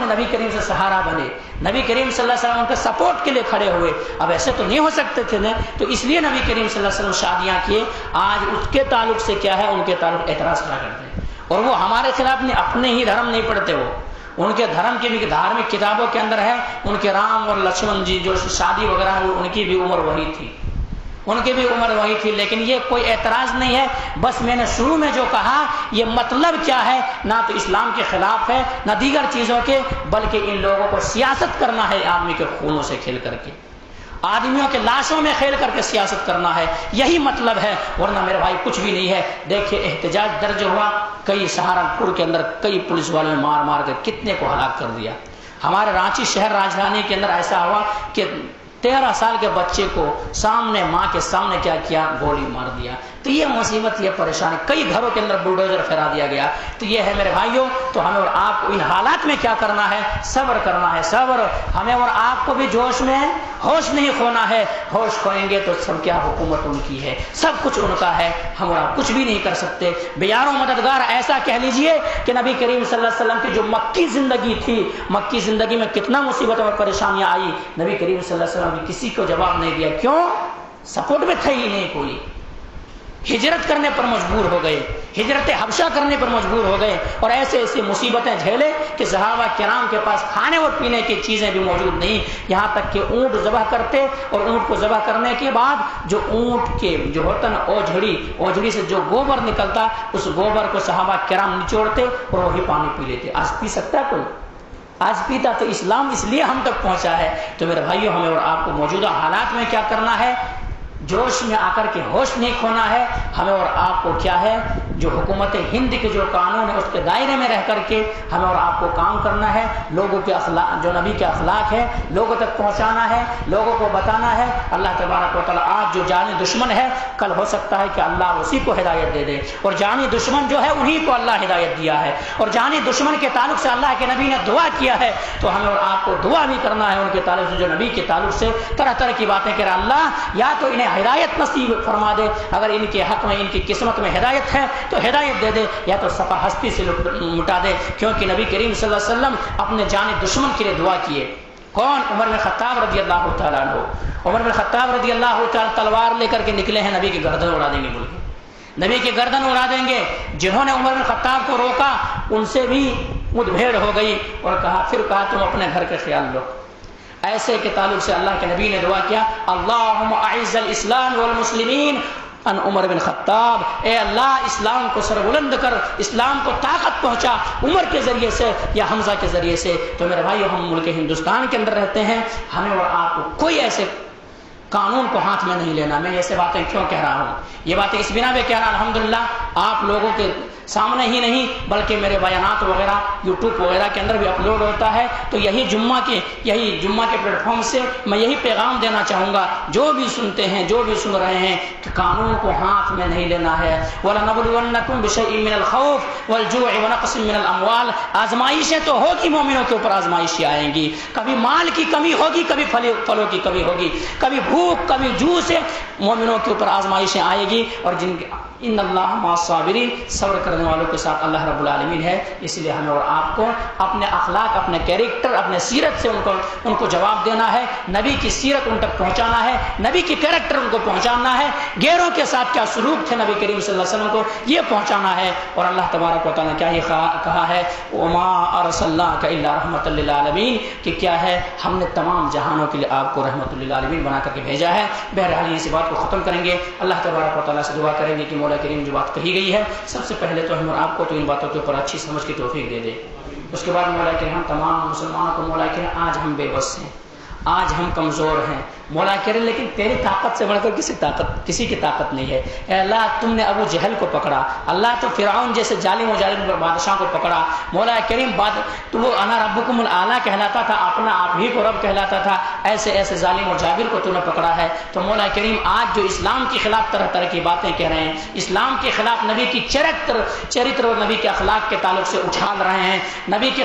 نبی کریم سے سہارا بنے، نبی کریم صلی اللہ علیہ وسلم ان کے سپورٹ کے لیے کھڑے ہوئے۔ اب ایسے تو نہیں ہو سکتے تھے نا، تو اس لیے نبی کریم صلی اللہ علیہ وسلم شادیاں کیے۔ آج اس کے تعلق سے کیا ہے، ان کے تعلق اعتراض کیا کرتے ہیں، اور وہ ہمارے خلاف نہیں، اپنے ہی دھرم نہیں پڑھتے، وہ ان کے دھرم کی بھی دھارمک کتابوں کے اندر ہے، ان کے رام اور لکشمن جی جو شادی وغیرہ ہوئی ان کی بھی عمر وہی تھی، لیکن یہ کوئی اعتراض نہیں ہے۔ بس میں نے شروع میں جو کہا یہ مطلب کیا ہے، نہ تو اسلام کے خلاف ہے نہ دیگر چیزوں کے، بلکہ ان لوگوں کو سیاست کرنا ہے، آدمی کے خونوں سے کھیل کر کے، آدمیوں کے لاشوں میں کھیل کر کے سیاست کرنا ہے، یہی مطلب ہے، ورنہ میرے بھائی کچھ بھی نہیں ہے۔ دیکھیے احتجاج درج ہوا کئی سہارنپور کے اندر کئی پولیس والوں نے مار مار کر کتنے کو ہلاک کر دیا. ہمارے رانچی شہر راجدھانی کے اندر ایسا ہوا کہ 13 سال کے بچے کو سامنے ماں کے سامنے کیا کیا, گولی مار دیا. تو یہ مصیبت, یہ پریشانی, کئی گھروں کے اندر بلڈوزر پھیلا دیا گیا. تو یہ ہے میرے بھائیوں, تو ہمیں اور آپ کو ان حالات میں کیا کرنا ہے, صبر کرنا ہے. صبر, ہمیں اور آپ کو بھی جوش میں ہوش نہیں کھونا ہے. ہوش کھوئیں گے تو سب کیا, حکومت ان کی ہے, سب کچھ ان کا ہے, ہم اور آپ کچھ بھی نہیں کر سکتے. بیار و مددگار ایسا کہہ لیجئے کہ نبی کریم صلی اللہ علیہ وسلم کی جو مکی زندگی تھی, مکی زندگی میں کتنا مصیبت اور پریشانیاں آئی, نبی کریم صلی اللہ علیہ وسلم نے کسی کو جواب نہیں دیا. کیوں؟ سپورٹ میں تھا ہی نہیں کوئی. ہجرت کرنے پر مجبور ہو گئے, ہجرت حبشہ کرنے پر مجبور ہو گئے, اور ایسے ایسی مصیبتیں جھیلے کہ صحابہ کرام کے پاس کھانے اور پینے کی چیزیں بھی موجود نہیں, یہاں تک کہ اونٹ ذبح کرتے, اور اونٹ کو ذبح کرنے کے بعد جو اونٹ کے جو ہوتا نا اوجھڑی سے جو گوبر نکلتا, اس گوبر کو صحابہ کرام نچوڑتے اور وہی پانی پی لیتے. آج پی سکتا ہے کوئی؟ آج پیتا تو اسلام اس لیے ہم تک پہنچا ہے. تو میرے بھائیوں, ہمیں اور آپ کو موجودہ حالات میں کیا کرنا ہے, جوش میں آ کر کے ہوش نہیں کھونا ہے. ہمیں اور آپ کو کیا ہے, جو حکومت ہند کے جو قانون ہے اس کے دائرے میں رہ کر کے ہمیں اور آپ کو کام کرنا ہے. لوگوں کے اخلاق, جو نبی کے اخلاق ہے, لوگوں تک پہنچانا ہے, لوگوں کو بتانا ہے. اللہ تبارک و تعالیٰ آج جو جانی دشمن ہے, کل ہو سکتا ہے کہ اللہ اسی کو ہدایت دے دے, اور جانی دشمن جو ہے انہی کو اللہ ہدایت دیا ہے. اور جانی دشمن کے تعلق سے اللہ کے نبی نے دعا کیا ہے, تو ہمیں اور آپ کو دعا بھی کرنا ہے ان کے تعلق سے, جو نبی کے تعلق سے طرح طرح کی باتیں کر اللہ یا تو انہیں ہدایت نصیب فرما دے, اگر ان کے حق میں, ان کی قسمت میں ہدایت ہے تو ہدایت دے دے, یا تو صفا ہستی سے مٹا دے. کیونکہ نبی کریم صلی اللہ علیہ وسلم اپنے جان دشمن کے لیے دعا کیے. کون؟ عمر بن خطاب رضی اللہ تعالیٰ عنہ. عمر بن خطاب رضی اللہ تعالیٰ تلوار لے کر کے نکلے ہیں, نبی کی گردن اڑا دیں گے بول کے, نبی کی گردن اڑا دیں گے. جنہوں نے عمر بن خطاب کو روکا ان سے بھی مد بھیڑ ہو گئی, اور کہا تم اپنے گھر کا خیال لو. ایسے کے تعلق سے اللہ کے نبی نے دعا کیا, اللہم اعز الاسلام والمسلمین ان عمر بن خطاب, اے اللہ اسلام کو سربلند کر, اسلام کو طاقت پہنچا عمر کے ذریعے سے یا حمزہ کے ذریعے سے. تو میرے بھائیو, ہم ملک ہندوستان کے اندر رہتے ہیں, ہمیں اور آپ کو کوئی ایسے قانون کو ہاتھ میں نہیں لینا. میں ایسے باتیں کیوں کہہ رہا ہوں, یہ باتیں اس بنا پہ کہہ رہا ہوں, الحمدللہ آپ لوگوں کے سامنے ہی نہیں بلکہ میرے بیانات وغیرہ یوٹیوب وغیرہ کے اندر بھی اپلوڈ ہوتا ہے. تو یہی جمعہ کے پلیٹ فارم سے میں یہی پیغام دینا چاہوں گا, جو بھی سنتے ہیں, جو بھی سن رہے ہیں, کہ قانون کو ہاتھ میں نہیں لینا ہے. وَلَنَبْلُوَنَّكُمْ بِشَيْءٍ مِّنَ الْخَوْفِ وَالْجُوعِ وَنَقْصٍ مِّنَ الْأَمْوَالِ. آزمائشیں تو ہوگی, مومنوں کے اوپر آزمائشیں آئیں گی. کبھی مال کی کمی ہوگی, کبھی پھلوں کی کمی ہوگی, کبھی بھوک, کبھی جو سے مومنوں کے اوپر آزمائشیں آئے گی. اور جن کے ان اللہ مع الصابرین, صبر کرنے والوں کے ساتھ اللہ رب العالمین ہے. اس لیے ہمیں اور آپ کو اپنے اخلاق, اپنے کیریکٹر, اپنے سیرت سے ان کو جواب دینا ہے. نبی کی سیرت ان تک پہنچانا ہے, نبی کی کیریکٹر ان کو پہنچانا ہے, غیروں کے ساتھ کیا سلوک تھے نبی کریم صلی اللہ علیہ وسلم کو, یہ پہنچانا ہے. اور اللہ تبارک و تعالیٰ نے کیا ہی کہا ہے, وما ارسلناک الا رحمۃ للعالمین, کہ کیا ہے, ہم نے تمام جہانوں کے لیے آپ کو رحمۃ للعالمین بنا کر کے بھیجا ہے. بہرحال اسی بات کو ختم کریں گے, اللہ تبارک و تعالیٰ سے دعا کریں گے کہ مولا کریم جو بات کہی گئی ہے, سب سے پہلے تو ہم اور آپ کو تو ان باتوں کے اوپر اچھی سمجھ کی توفیق دے دے. اس کے بعد مولا کریم تمام مسلمانوں کو, مولا کریم آج ہم بے بس ہیں, آج ہم کمزور ہیں مولا کریم, لیکن تیری طاقت سے بڑھ کر کسی کی طاقت نہیں ہے. اے اللہ تم نے ابو جہل کو پکڑا, اللہ تو فرعون جیسے ظالم و جالم بادشاہ کو پکڑا. مولا کریم تو وہ انا ربکم الاعلی کہلاتا تھا, اپنا آپ ہی کو رب کہلاتا تھا, ایسے ظالم و جابر کو تو نے پکڑا ہے. تو مولا کریم آج جو اسلام کے خلاف طرح طرح کی باتیں کہہ رہے ہیں, اسلام کے خلاف نبی کی چرتر اور نبی کے اخلاق کے تعلق سے اچھال رہے ہیں, نبی کے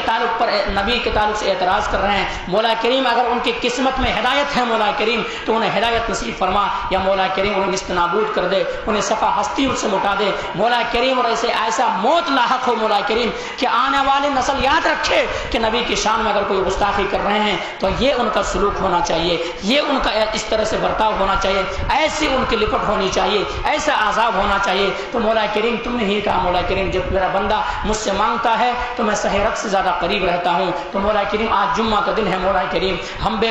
تعلق سے اعتراض کر رہے ہیں, مولا کریم اگر ان کی قسمت میں ہدایت ہے مولا کریم تو انہیں ہدایت نصیب فرما, یا مولا کریم انہیں نستنابود کر دے, انہیں صفا ہستی ان سے مٹا دے مولا کریم. اور ایسا موت لاحق ہو مولا کریم کہ آنے والے نسل یاد رکھے کہ نبی کی شان میں اگر کوئی گستاخی کر رہے ہیں تو یہ ان کا سلوک ہونا چاہیے, یہ ان کا اس طرح سے برتاؤ ہونا چاہیے, ایسی ان کی لپٹ ہونی چاہیے, ایسا عذاب ہونا چاہیے. تو مولا کریم تم نے ہی کہا مولا کریم, جب میرا بندہ مجھ سے مانگتا ہے تو میں سحرت سے زیادہ قریب رہتا ہوں. تو مولا کریم آج جمعہ کا دن ہے مولا کریم, ہم بے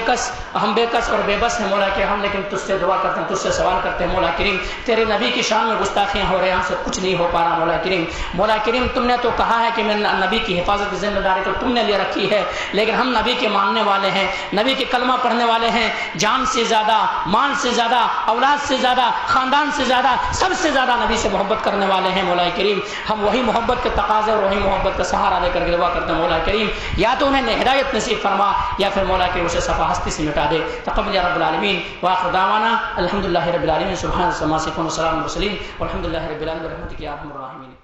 بے کس اور بے بس ہیں مولا کہ ہم لیکن تجھ سے دعا کرتے ہیں، تجھ سے سوال کرتے ہیں مولا کریم، تیرے نبی کی شان میں گستاخیاں ہو رہے ہیں، ہم سے کچھ نہیں ہو پا رہا مولا کریم۔ مولا کریم تم نے تو کہا ہے کہ میں نبی کی حفاظت کی ذمہ داری تو تم نے لے رکھی ہے، لیکن ہم نبی کے ماننے والے ہیں، نبی کے کلمہ پڑھنے والے ہیں، جان سے زیادہ، مال سے زیادہ، اولاد سے زیادہ، خاندان سے زیادہ، سب سے زیادہ نبی سے محبت کرنے والے ہیں مولا کریم۔ ہم وہی محبت کے تقاضے اور وہی محبت کا سہارا لے کر کے دعا کرتے ہیں مولا کریم، یا تو انہیں ہدایت نصیب فرما یا پھر مولا کہ اسے صفا ہستی سے مٹا دے۔ تقبل یا رب العالمین، وآخر دعوانا الحمدللہ رب العالمین، سبحان اللہ، وسلام والسلام والحمد للہ رب العالمین برحمتک یا ارحم الراحمین۔